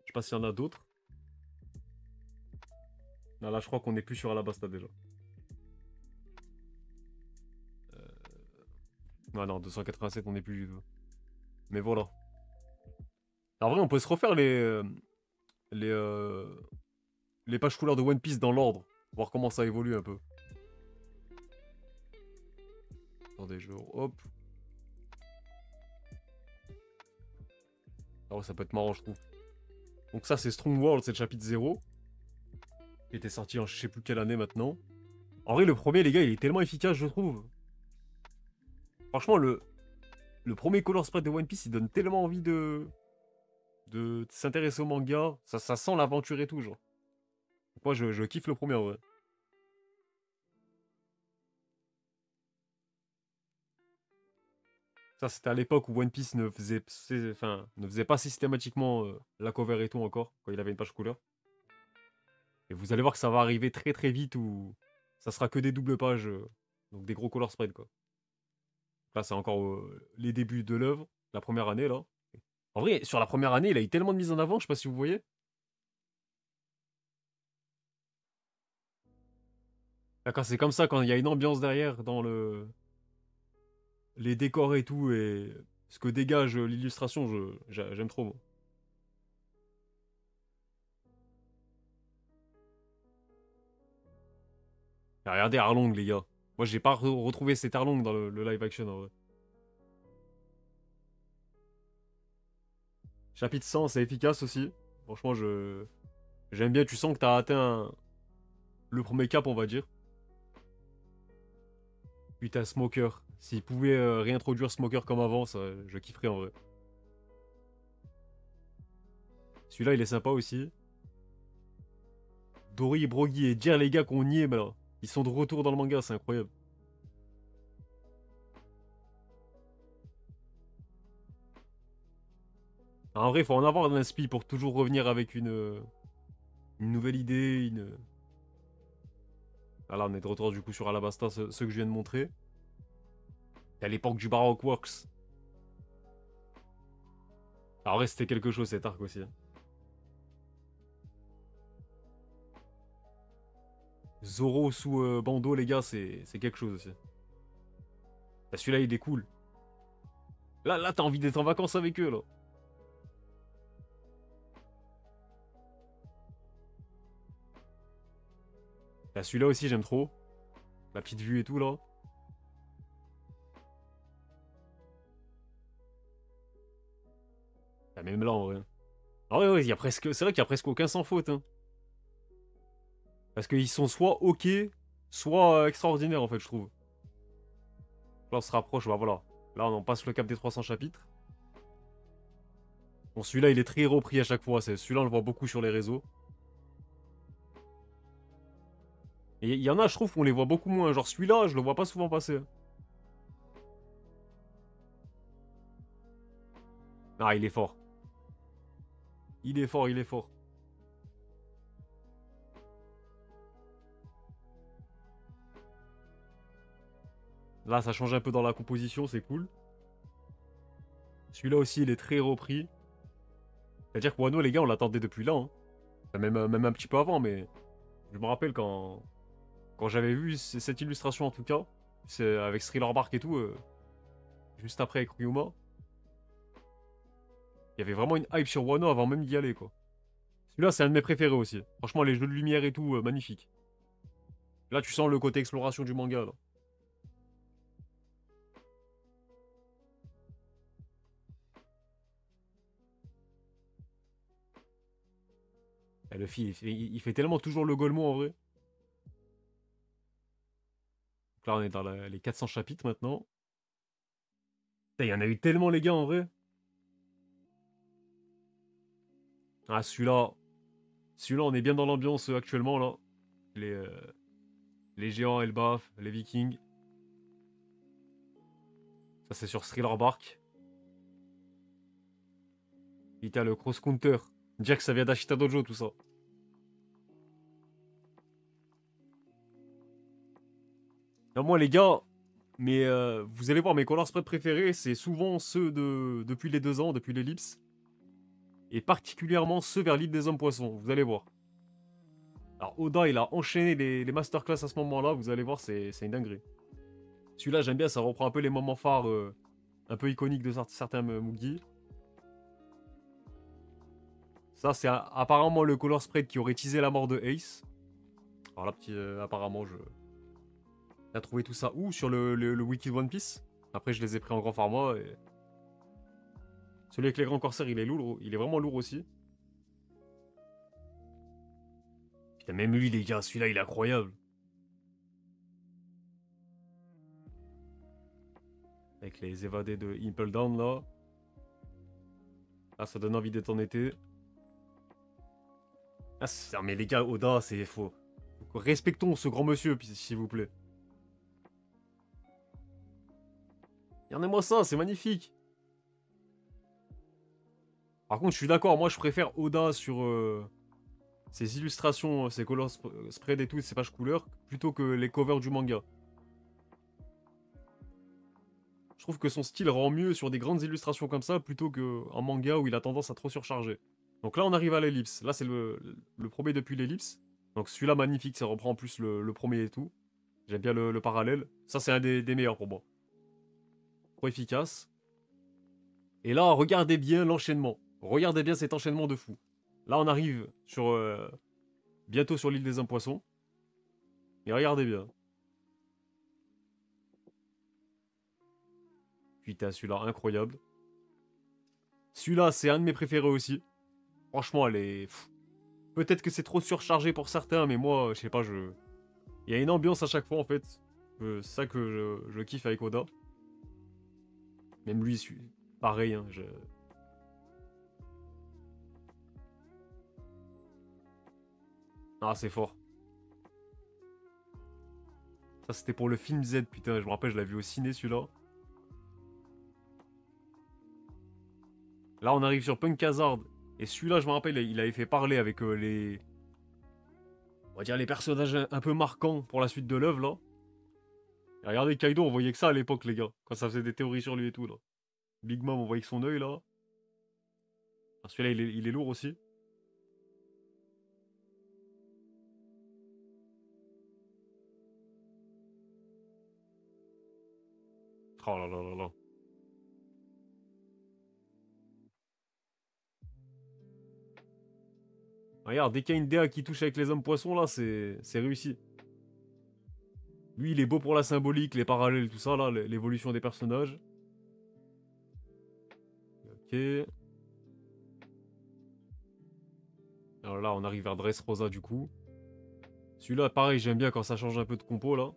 Je sais pas s'il y en a d'autres. Là, je crois qu'on est plus sur Alabasta déjà. Ah non, 287, on n'est plus du tout. Mais voilà. En vrai, on peut se refaire les, euh, les pages couleurs de One Piece dans l'ordre. Voir comment ça évolue un peu. Attendez, hop. Ah ouais, ça peut être marrant, je trouve. Donc ça, c'est Strong World, c'est le chapitre 0. Il était sorti en je sais plus quelle année maintenant. En vrai, le premier, les gars, il est tellement efficace, je trouve. Franchement, le premier color spread de One Piece, il donne tellement envie de s'intéresser au manga. Ça sent l'aventure et tout, genre. Moi, je kiffe le premier, en vrai. Ça, c'était à l'époque où One Piece enfin, ne faisait pas systématiquement la cover et tout encore, quand il avait une page couleur. Et vous allez voir que ça va arriver très très vite où ça sera que des doubles pages, donc des gros color spread, quoi. Là, c'est encore les débuts de l'œuvre, la première année, là. En vrai, sur la première année, il a eu tellement de mise en avant, je sais pas si vous voyez. Là, quand c'est comme ça, quand il y a une ambiance derrière dans les décors et tout, et ce que dégage l'illustration, j'aime trop, moi. Et regardez Arlong, les gars. Moi, j'ai pas retrouvé cet Arlong dans le live action, en vrai. Chapitre 100, c'est efficace aussi. Franchement, j'aime bien. Tu sens que t'as atteint le premier cap, on va dire. Putain, Smoker. S'il pouvait réintroduire Smoker comme avant, ça, je kifferais en vrai. Celui-là, il est sympa aussi. Dory, Brogy et dire les gars qu'on y est, mais là. Ils sont de retour dans le manga, c'est incroyable. En vrai, il faut en avoir de l'inspi pour toujours revenir avec une nouvelle idée. Ah là, on est de retour du coup sur Alabasta, ce que je viens de montrer. Et à l'époque du Baroque Works. Alors, vrai, c'était quelque chose cet arc aussi, hein. Zoro sous bandeau, les gars, c'est quelque chose aussi. Ah, celui-là, il est cool. Là, t'as envie d'être en vacances avec eux, là. Ah, celui-là aussi, j'aime trop. La petite vue et tout, là. Ah, même là, en vrai. Ah ouais, ouais, il y a presque... c'est vrai qu'il y a presque aucun sans faute, hein. Parce qu'ils sont soit ok, soit extraordinaires, en fait, je trouve. Là, on se rapproche, bah voilà. Là, on passe le cap des 300 chapitres. Bon, celui-là, il est très repris à chaque fois. Celui-là, on le voit beaucoup sur les réseaux. Et il y en a, je trouve, qu'on les voit beaucoup moins. Genre, celui-là, je le vois pas souvent passer. Ah, il est fort. Il est fort, il est fort. Là, ça change un peu dans la composition, c'est cool. Celui-là aussi, il est très repris. C'est-à-dire que Wano, les gars, on l'attendait depuis là, hein. Enfin, même un petit peu avant, mais je me rappelle quand j'avais vu cette illustration, en tout cas, c'est avec Thriller Bark et tout, juste après avec Ryuma, il y avait vraiment une hype sur Wano avant même d'y aller, quoi. Celui-là, c'est un de mes préférés aussi. Franchement, les jeux de lumière et tout, magnifique. Là, tu sens le côté exploration du manga, là. Et le film, il fait tellement toujours le Golemon, en vrai. Donc là, on est dans les 400 chapitres, maintenant. Putain, il y en a eu tellement, les gars, en vrai. Ah, celui-là... Celui-là, on est bien dans l'ambiance actuellement, là. Les, euh, les géants, Elbaf, les vikings. Ça, c'est sur Thriller Bark. Il y a le Cross Counter. Dire que ça vient d'Ashita Dojo, tout ça. Non, moi, les gars, mais vous allez voir, mes color spreads préférés, c'est souvent ceux depuis les 2 ans, depuis l'ellipse. Et particulièrement ceux vers l'île des hommes poissons, vous allez voir. Alors, Oda, il a enchaîné les masterclass à ce moment-là, vous allez voir, c'est une dinguerie. Celui-là, j'aime bien, ça reprend un peu les moments phares, un peu iconiques de certains Mugi. Ça, c'est apparemment le color spread qui aurait teasé la mort de Ace. Alors là, petit, apparemment, j'ai trouvé tout ça où? Sur le wiki de One Piece. Après, je les ai pris en grand format. Et... celui avec les grands corsaires, il est lourd. Il est vraiment lourd aussi. Putain, même lui, les gars, celui-là, il est incroyable. Avec les évadés de Impel Down, là. Ah, ça donne envie d'être en été. Ah, mais les gars, Oda, c'est faux. Respectons ce grand monsieur, s'il vous plaît. Regardez-moi ça, c'est magnifique. Par contre, je suis d'accord, moi, je préfère Oda sur ses illustrations, ses color spread et tout, ses pages couleurs, plutôt que les covers du manga. Je trouve que son style rend mieux sur des grandes illustrations comme ça, plutôt qu'un manga où il a tendance à trop surcharger. Donc là, on arrive à l'ellipse. Là, c'est le premier depuis l'ellipse. Donc celui-là, magnifique, ça reprend en plus le premier et tout. J'aime bien le parallèle. Ça, c'est un des meilleurs pour moi. Trop efficace. Et là, regardez bien l'enchaînement. Regardez bien cet enchaînement de fou. Là, on arrive sur bientôt sur l'île des hommes poissons. Et regardez bien. Putain, celui-là, incroyable. Celui-là, c'est un de mes préférés aussi. Franchement, elle est... peut-être que c'est trop surchargé pour certains, mais moi, je sais pas, je... il y a une ambiance à chaque fois, en fait. C'est ça que je kiffe avec Oda. Même lui, pareil, hein, ah, c'est fort. Ça, c'était pour le film Z, putain, je me rappelle, je l'avais vu au ciné, celui-là. Là, on arrive sur Punk Hazard. Et celui-là, je me rappelle, il avait fait parler avec les... on va dire les personnages un peu marquants pour la suite de l'œuvre, là. Et regardez, Kaido, on voyait que ça à l'époque, les gars. Quand ça faisait des théories sur lui et tout, là. Big Mom, on voyait que son œil, là. Celui-là, il est lourd aussi. Oh là là là là. Regarde, dès qu'il y a une DA qui touche avec les hommes poissons, là, c'est réussi. Lui, il est beau pour la symbolique, les parallèles, tout ça, là, l'évolution des personnages. Ok. Alors là, on arrive vers Dressrosa, du coup. Celui-là, pareil, j'aime bien quand ça change un peu de compo, là.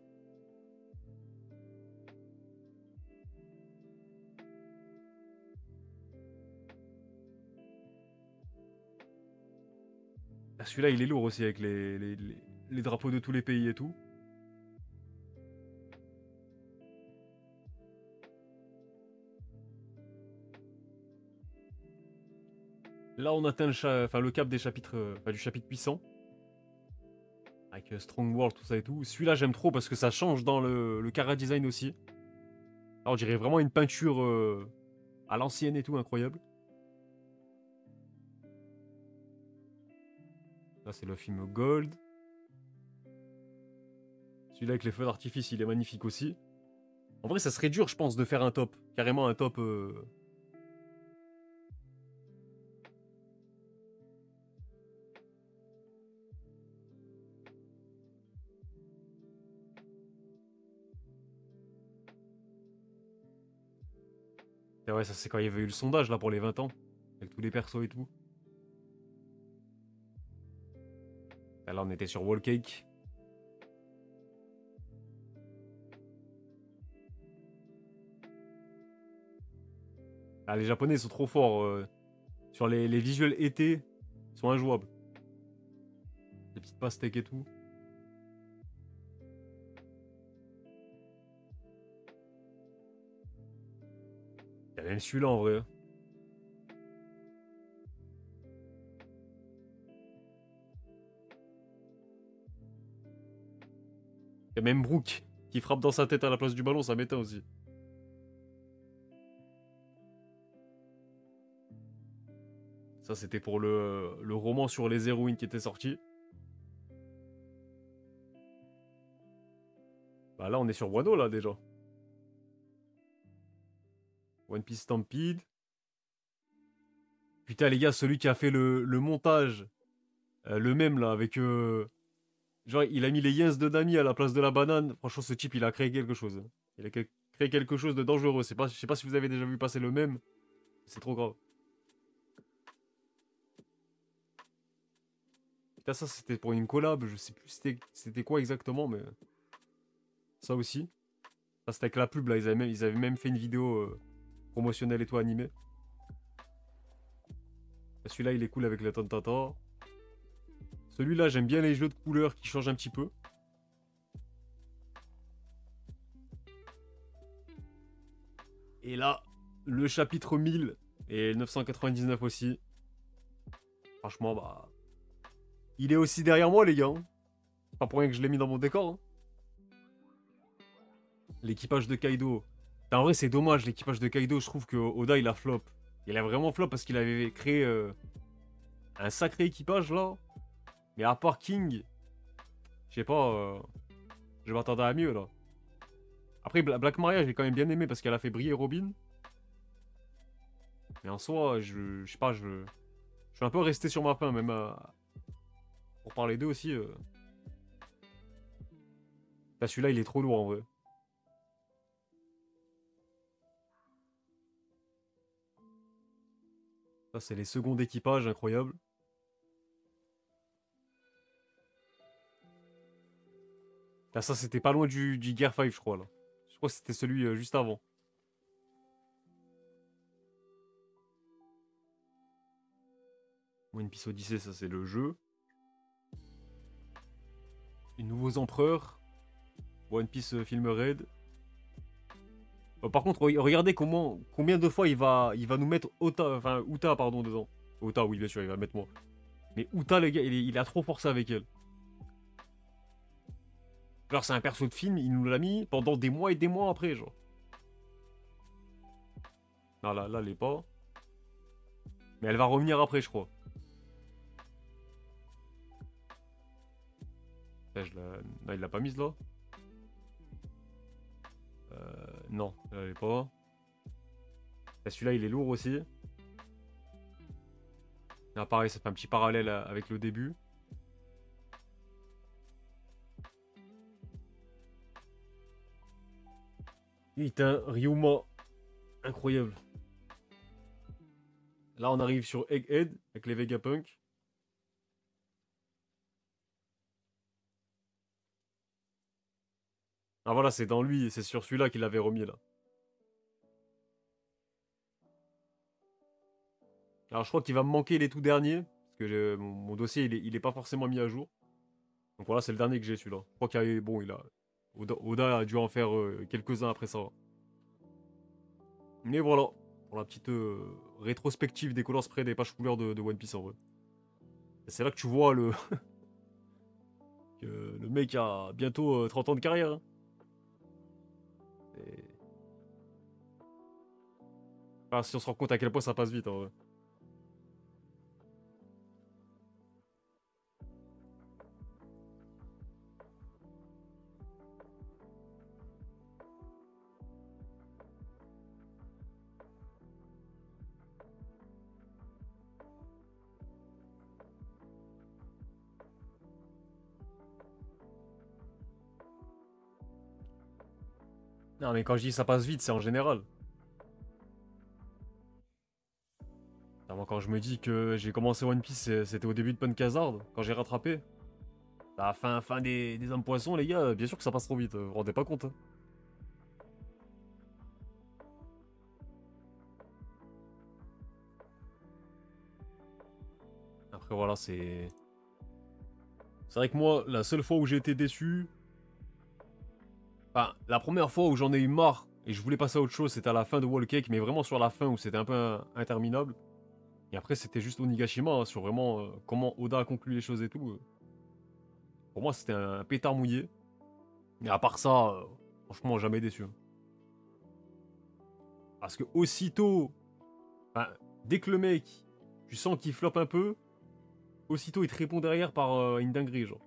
Ah, celui-là, il est lourd aussi, avec les drapeaux de tous les pays et tout. Là, on atteint le cap des chapitres, du chapitre puissant. Avec Strong World, tout ça et tout. Celui-là, j'aime trop parce que ça change dans le Chara design aussi. Alors, on dirait vraiment une peinture à l'ancienne et tout, incroyable. Là, c'est le film Gold. Celui-là avec les feux d'artifice, il est magnifique aussi. En vrai, ça serait dur, je pense, de faire un top. Carrément un top. Et ouais, ça c'est quand il y avait eu le sondage là pour les 20 ans. Avec tous les persos et tout. Et là, on était sur Wall Cake. Ah, les Japonais sont trop forts. Sur les visuels été, ils sont injouables. Les petites pastèques et tout. Il y a même celui-là en vrai. Il y a même Brooke qui frappe dans sa tête à la place du ballon, ça m'éteint aussi. Ça, c'était pour le roman sur les héroïnes qui était sorti. Bah là, on est sur Wano, là, déjà. One Piece Stampede. Putain, les gars, celui qui a fait le montage, le même, là, avec... genre, il a mis les yens de Nami à la place de la banane. Franchement, ce type, il a créé quelque chose. Il a créé quelque chose de dangereux. Je sais pas si vous avez déjà vu passer le même. C'est trop grave. Putain, ça, c'était pour une collab. Je sais plus c'était quoi exactement, mais... Ça aussi. Ça, c'était avec la pub, là. Ils avaient même fait une vidéo promotionnelle et tout, animée. Celui-là, il est cool avec la Tontata. Celui-là, j'aime bien les jeux de couleurs qui changent un petit peu. Et là, le chapitre 1000 et 999 aussi. Franchement, bah... Il est aussi derrière moi, les gars. Hein. C'est pas pour rien que je l'ai mis dans mon décor. Hein. L'équipage de Kaido. En vrai, c'est dommage, l'équipage de Kaido. Je trouve que Oda, il a flop. Il a vraiment flop parce qu'il avait créé un sacré équipage, là. Mais à part King, je sais pas, je m'attendais à mieux, là. Après, Black Maria, j'ai quand même bien aimé parce qu'elle a fait briller Robin. Mais en soi, je sais pas, je suis un peu resté sur ma faim, même pour parler d'eux aussi. Là, celui-là, il est trop lourd en vrai. Ça, c'est les seconds d'équipage, incroyable. Là, ça, c'était pas loin du Gear 5, je crois, là. Je crois que c'était celui juste avant. One Piece Odyssey, ça, c'est le jeu. Les nouveaux empereurs. One Piece Film Raid. Par contre, regardez combien de fois il va nous mettre Uta pardon, dedans. Uta, oui, bien sûr, il va mettre moi. Mais Uta, les gars, il a trop forcé avec elle. Genre, c'est un perso de film, il nous l'a mis pendant des mois et des mois après, genre. Non, là, elle est pas. Mais elle va revenir après, je crois. Là, non, il l'a pas mise là. Non, elle est pas. Là, celui-là, il est lourd aussi. Là, pareil, ça fait un petit parallèle avec le début. Putain, Ryuma. Incroyable. Là, on arrive sur Egghead avec les Vegapunk. Ah voilà, c'est dans lui, c'est sur celui-là qu'il l'avait remis là. Alors je crois qu'il va me manquer les tout derniers, parce que mon dossier il est pas forcément mis à jour. Donc voilà, c'est le dernier que j'ai celui-là. Je crois qu'il y a, bon, Oda a dû en faire quelques-uns après ça. Mais voilà, pour la petite rétrospective des color spray des pages couleurs de One Piece en vrai. Et c'est là que tu vois que le mec a bientôt 30 ans de carrière. Hein. Et... Enfin, si on se rend compte à quel point ça passe vite en vrai. Non mais quand je dis ça passe vite, c'est en général. Moi, quand je me dis que j'ai commencé One Piece, c'était au début de Punk Hazard, quand j'ai rattrapé. La fin des hommes poissons, les gars, bien sûr que ça passe trop vite, vous vous rendez pas compte. Hein. Après, voilà, c'est. C'est vrai que moi, la seule fois où j'ai été déçu. Enfin, la première fois où j'en ai eu marre et je voulais passer à autre chose, c'était à la fin de Wall Cake, mais vraiment sur la fin où c'était un peu interminable. Et après, c'était juste Onigashima, hein, sur vraiment comment Oda a conclu les choses et tout. Pour moi, c'était un pétard mouillé. Mais à part ça, franchement, jamais déçu. Hein. Parce que aussitôt, enfin, dès que le mec, tu sens qu'il floppe un peu, aussitôt il te répond derrière par une dinguerie, genre.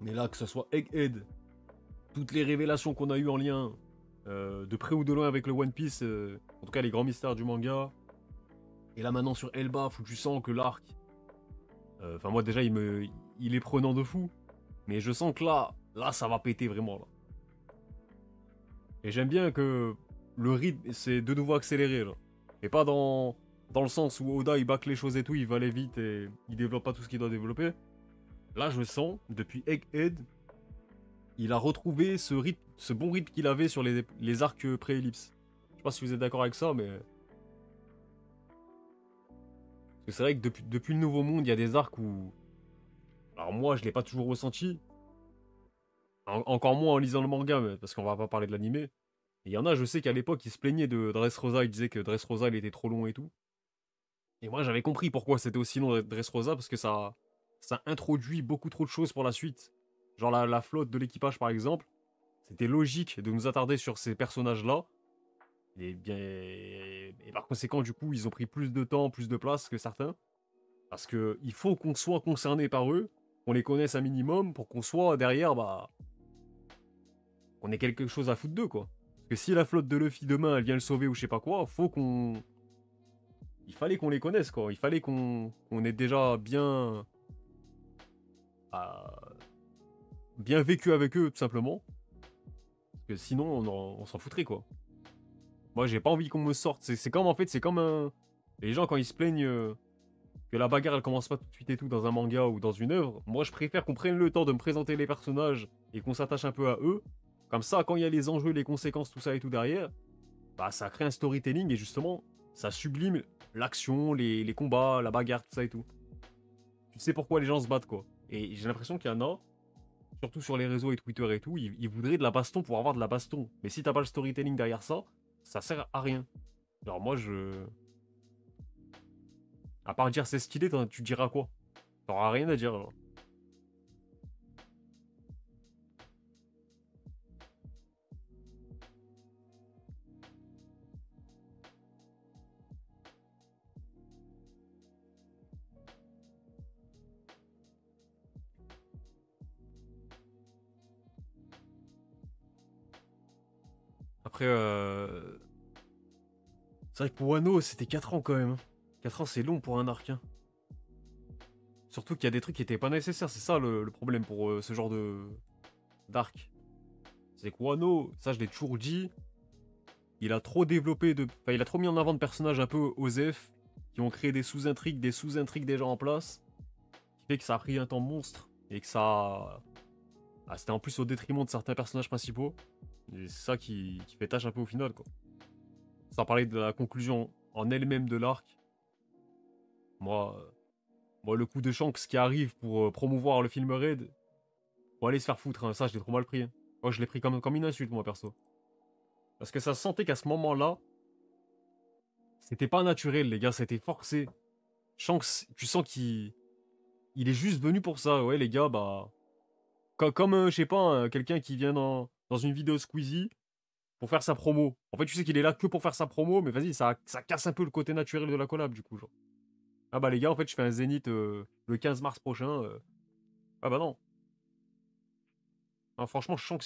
Mais là, que ce soit Egghead, toutes les révélations qu'on a eues en lien, de près ou de loin avec le One Piece, en tout cas les grands mystères du manga, et là maintenant sur Elbaf où tu sens que l'arc, enfin moi déjà il est prenant de fou, mais je sens que là ça va péter vraiment là. Et j'aime bien que le rythme c'est de nouveau accéléré là, et pas dans le sens où Oda il bâcle les choses et tout, il va aller vite et il développe pas tout ce qu'il doit développer. Là je sens depuis Egghead, il a retrouvé ce rythme, ce bon rythme qu'il avait sur les arcs pré-ellipse. Je sais pas si vous êtes d'accord avec ça, mais parce que c'est vrai que depuis le Nouveau Monde, il y a des arcs où alors moi, je l'ai pas toujours ressenti. Encore moins en lisant le manga, parce qu'on va pas parler de l'animé. Et il y en a, je sais qu'à l'époque, ils se plaignaient de Dressrosa, ils disaient que Dressrosa, il était trop long et tout. Et moi, j'avais compris pourquoi c'était aussi long Dressrosa, parce que ça introduit beaucoup trop de choses pour la suite. Genre la flotte de l'équipage, par exemple. C'était logique de nous attarder sur ces personnages-là. Et bien, et par conséquent, du coup, ils ont pris plus de temps, plus de place que certains. Parce que il faut qu'on soit concerné par eux, qu'on les connaisse un minimum, pour qu'on soit derrière, bah, on ait quelque chose à foutre d'eux, quoi. Parce que si la flotte de Luffy demain, elle vient le sauver ou je sais pas quoi, faut qu'on... Il fallait qu'on les connaisse, quoi. Il fallait qu'on ait déjà bah, bien vécu avec eux, tout simplement. Parce que sinon, on s'en foutrait, quoi. Moi, j'ai pas envie qu'on me sorte. C'est comme, en fait, c'est comme un... Les gens, quand ils se plaignent que la bagarre, elle commence pas tout de suite et tout dans un manga ou dans une œuvre, moi, je préfère qu'on prenne le temps de me présenter les personnages et qu'on s'attache un peu à eux. Comme ça, quand il y a les enjeux, les conséquences, tout ça et tout derrière, bah ça crée un storytelling et justement, ça sublime l'action, les combats, la bagarre, tout ça et tout. Tu sais pourquoi les gens se battent, quoi. Et j'ai l'impression qu'il y en a, surtout sur les réseaux et Twitter et tout, ils voudraient de la baston pour avoir de la baston. Mais si t'as pas le storytelling derrière ça sert à rien. Alors moi, à part dire c'est stylé, tu diras quoi? T'auras rien à dire, genre. Après, c'est vrai que pour Wano, c'était 4 ans quand même, hein. 4 ans, c'est long pour un arc, hein. Surtout qu'il y a des trucs qui étaient pas nécessaires, c'est ça le problème pour ce genre de d'arc. C'est que Wano, ça je l'ai toujours dit, il a trop développé de. Enfin, il a trop mis en avant de personnages un peu OSEF, qui ont créé des sous-intrigues déjà en place, qui fait que ça a pris un temps monstre, et que ça. Ah, c'était en plus au détriment de certains personnages principaux. Et c'est ça qui fait tâche un peu au final, quoi. Sans parler de la conclusion en elle-même de l'arc. Moi, moi, le coup de Shanks qui arrive pour promouvoir le film Raid, faut aller se faire foutre, hein. Ça, je l'ai trop mal pris, hein. Moi, je l'ai pris comme une insulte, moi, perso. Parce que ça se sentait qu'à ce moment-là, c'était pas naturel, les gars, c'était forcé. Shanks, tu sens qu'il est juste venu pour ça. Ouais, les gars, bah. Comme je sais pas, quelqu'un qui vient dans une vidéo Squeezie pour faire sa promo. En fait, tu sais qu'il est là que pour faire sa promo, mais vas-y, ça casse un peu le côté naturel de la collab, du coup, genre. Ah bah les gars, en fait, je fais un Zénith le 15 mars prochain. Ah bah non. Ah, franchement, je sens que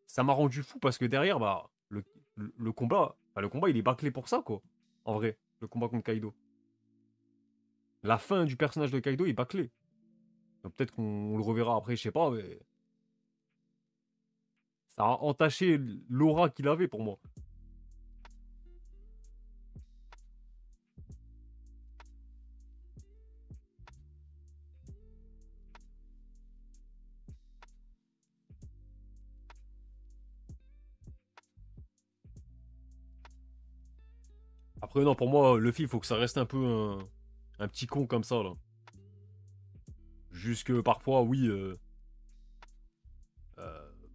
ça m'a rendu fou parce que derrière, bah, le combat, bah, le combat, il est bâclé pour ça, quoi. En vrai, le combat contre Kaido. La fin du personnage de Kaido est bâclée. Donc, peut-être qu'on le reverra après, je sais pas, mais ça a entaché l'aura qu'il avait pour moi. Après, non, pour moi, Luffy, il faut que ça reste un peu un petit con comme ça, là. Jusque parfois, oui,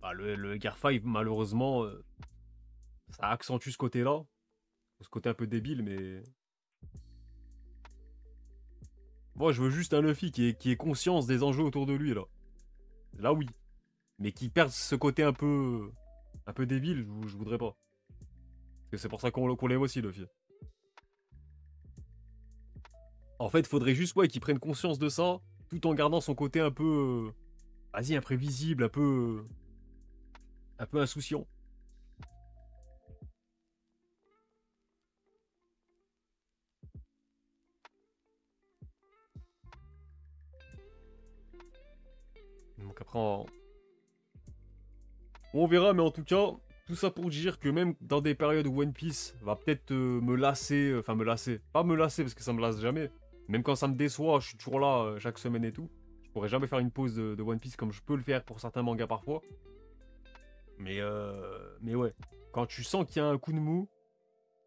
bah, le Gear 5, malheureusement, ça accentue ce côté-là. Ce côté un peu débile, mais. Moi, je veux juste un Luffy qui ait conscience des enjeux autour de lui, là. Là, oui. Mais qui perde ce côté un peu débile, je voudrais pas. Parce que c'est pour ça qu'on l'aime aussi, Luffy. En fait, faudrait juste, ouais, qu'il prenne conscience de ça, tout en gardant son côté un peu. Vas-y, imprévisible, un peu insouciant. Donc après, on verra, mais en tout cas, tout ça pour dire que même dans des périodes où One Piece va peut-être me lasser, enfin me lasser, pas me lasser parce que ça me lasse jamais, même quand ça me déçoit, je suis toujours là chaque semaine et tout. Je pourrais jamais faire une pause de One Piece comme je peux le faire pour certains mangas parfois. Mais ouais, quand tu sens qu'il y a un coup de mou,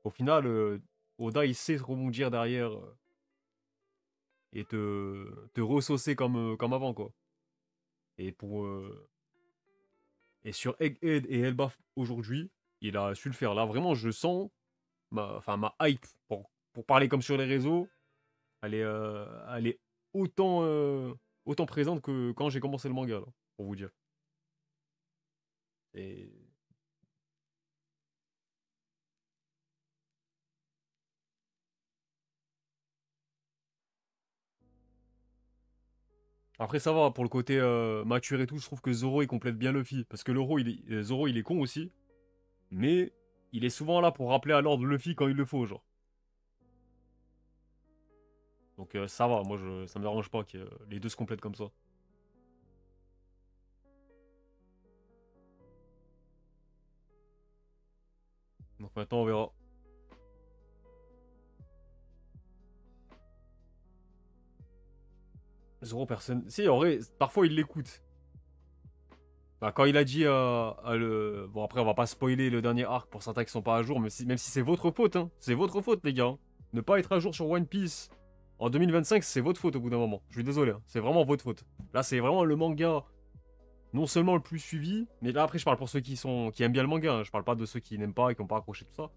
au final, Oda il sait rebondir derrière et te ressaucer comme avant quoi. Et pour, et sur Egghead et Elbaf aujourd'hui, il a su le faire. Là, vraiment, je sens ma hype pour parler comme sur les réseaux. Elle est autant présente que quand j'ai commencé le manga, là, pour vous dire. Et après, ça va, pour le côté mature et tout, je trouve que Zoro, il complète bien Luffy. Parce que Zoro, il est con aussi. Mais il est souvent là pour rappeler à l'ordre Luffy quand il le faut, genre. Donc ça va, moi, ça me dérange pas que les deux se complètent comme ça. Donc maintenant, on verra. Zoro, personne. Si, en vrai, parfois il l'écoute. Bah, quand il a dit bon, après, on va pas spoiler le dernier arc pour certains qui sont pas à jour, même si c'est votre faute, hein. C'est votre faute, les gars, hein. Ne pas être à jour sur One Piece en 2025, c'est votre faute au bout d'un moment. Je suis désolé, hein. C'est vraiment votre faute. Là, c'est vraiment le manga non seulement le plus suivi, mais là, après, je parle pour ceux qui aiment bien le manga, hein. Je parle pas de ceux qui n'aiment pas et qui n'ont pas accroché tout ça.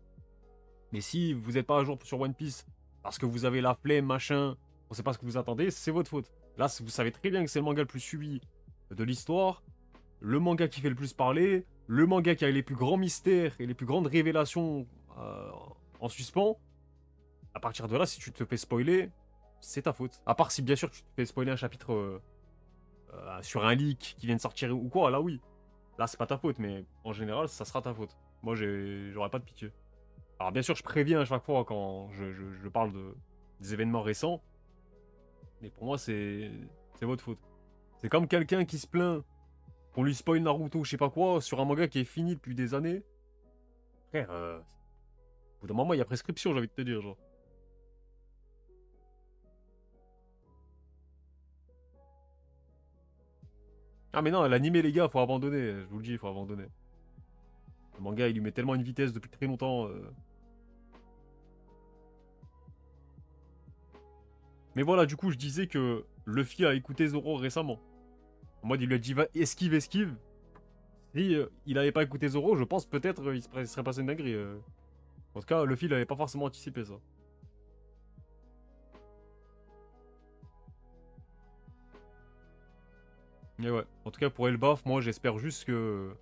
Mais si vous n'êtes pas à jour sur One Piece parce que vous avez la flemme, machin, on sait pas ce que vous attendez, c'est votre faute. Là, vous savez très bien que c'est le manga le plus suivi de l'histoire, le manga qui fait le plus parler, le manga qui a les plus grands mystères et les plus grandes révélations en suspens. À partir de là, si tu te fais spoiler, c'est ta faute. À part si bien sûr tu te fais spoiler un chapitre sur un leak qui vient de sortir ou quoi, là oui. Là c'est pas ta faute, mais en général ça sera ta faute. Moi, j'aurais pas de pitié. Alors, bien sûr, je préviens à chaque fois quand je parle des événements récents. Mais pour moi, c'est votre faute. C'est comme quelqu'un qui se plaint qu'on lui spoil Naruto ou je sais pas quoi sur un manga qui est fini depuis des années. Frère, au bout d'un moment, il y a prescription, j'ai envie de te dire, genre. Ah mais non, l'animé, les gars, faut abandonner. Je vous le dis, faut abandonner. Le manga, il lui met tellement une vitesse depuis très longtemps. Mais voilà, du coup, je disais que Luffy a écouté Zoro récemment. En mode, il lui a dit, va, esquive, esquive. Si il avait pas écouté Zoro, je pense peut-être il serait passé une dinguerie. En tout cas, Luffy, il avait pas forcément anticipé ça. Mais ouais, en tout cas, pour Elbaf, moi, j'espère juste que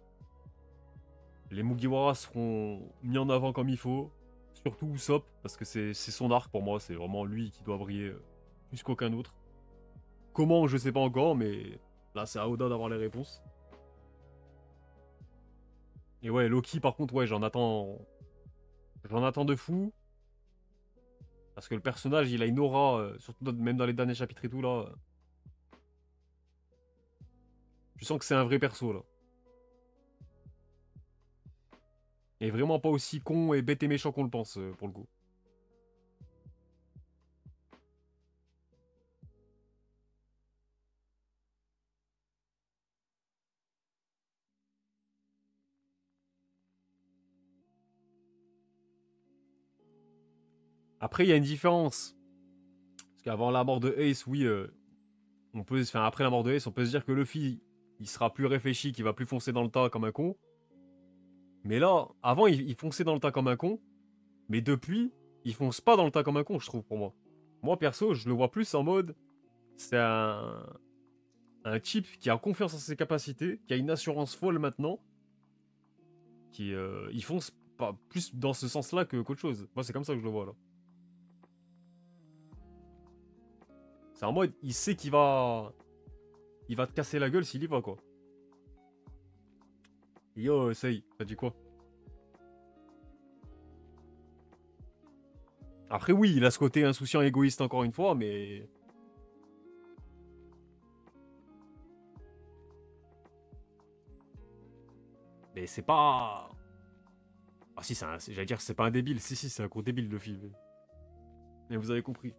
les Mugiwara seront mis en avant comme il faut. Surtout Usopp, parce que c'est son arc pour moi, c'est vraiment lui qui doit briller plus qu'aucun autre. Comment, je sais pas encore, mais là, c'est à Oda d'avoir les réponses. Et ouais, Loki, par contre, ouais, j'en attends de fou. Parce que le personnage, il a une aura, surtout même dans les derniers chapitres et tout, là. Tu sens que c'est un vrai perso, là. Et vraiment pas aussi con et bête et méchant qu'on le pense, pour le coup. Après, il y a une différence. Parce qu'avant la mort de Ace, oui, enfin, après la mort de Ace, on peut se dire que Luffy, il sera plus réfléchi, qu'il va plus foncer dans le tas comme un con. Mais là, avant, il fonçait dans le tas comme un con. Mais depuis, il fonce pas dans le tas comme un con, je trouve, pour moi. Moi, perso, je le vois plus en mode. C'est un type qui a confiance en ses capacités, qui a une assurance folle maintenant, il fonce pas plus dans ce sens-là qu'autre chose. Moi, c'est comme ça que je le vois, là. C'est en mode, il sait il va te casser la gueule s'il y va, quoi. Yo, essaye, t'as dit quoi? Après, oui, il a ce côté insouciant, égoïste, encore une fois, mais c'est pas... Ah si, j'allais dire, c'est pas un débile. Si, si, c'est un gros débile, le film. Mais vous avez compris.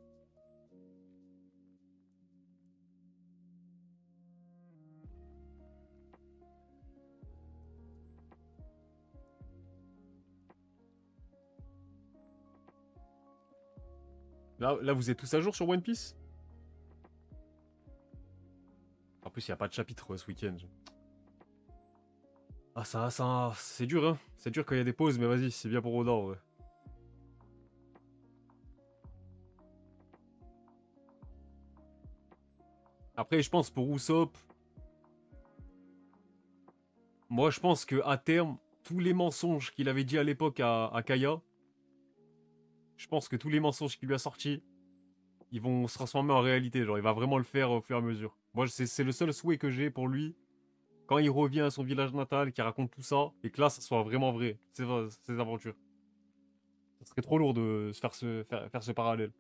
Là, vous êtes tous à jour sur One Piece? En plus, il n'y a pas de chapitre ce week-end. Ah, c'est dur, hein. C'est dur quand il y a des pauses, mais vas-y, c'est bien pour Oda, ouais. Après, je pense pour Usopp, moi, je pense que à terme, tous les mensonges qu'il avait dit à l'époque à Kaya, je pense que tous les mensonges qu'il lui a sortis, ils vont se transformer en réalité. Genre, il va vraiment le faire au fur et à mesure. Moi, c'est le seul souhait que j'ai pour lui. Quand il revient à son village natal, qu'il raconte tout ça, et que là, ça soit vraiment vrai, ces aventures. Ça serait trop lourd de se faire faire ce parallèle.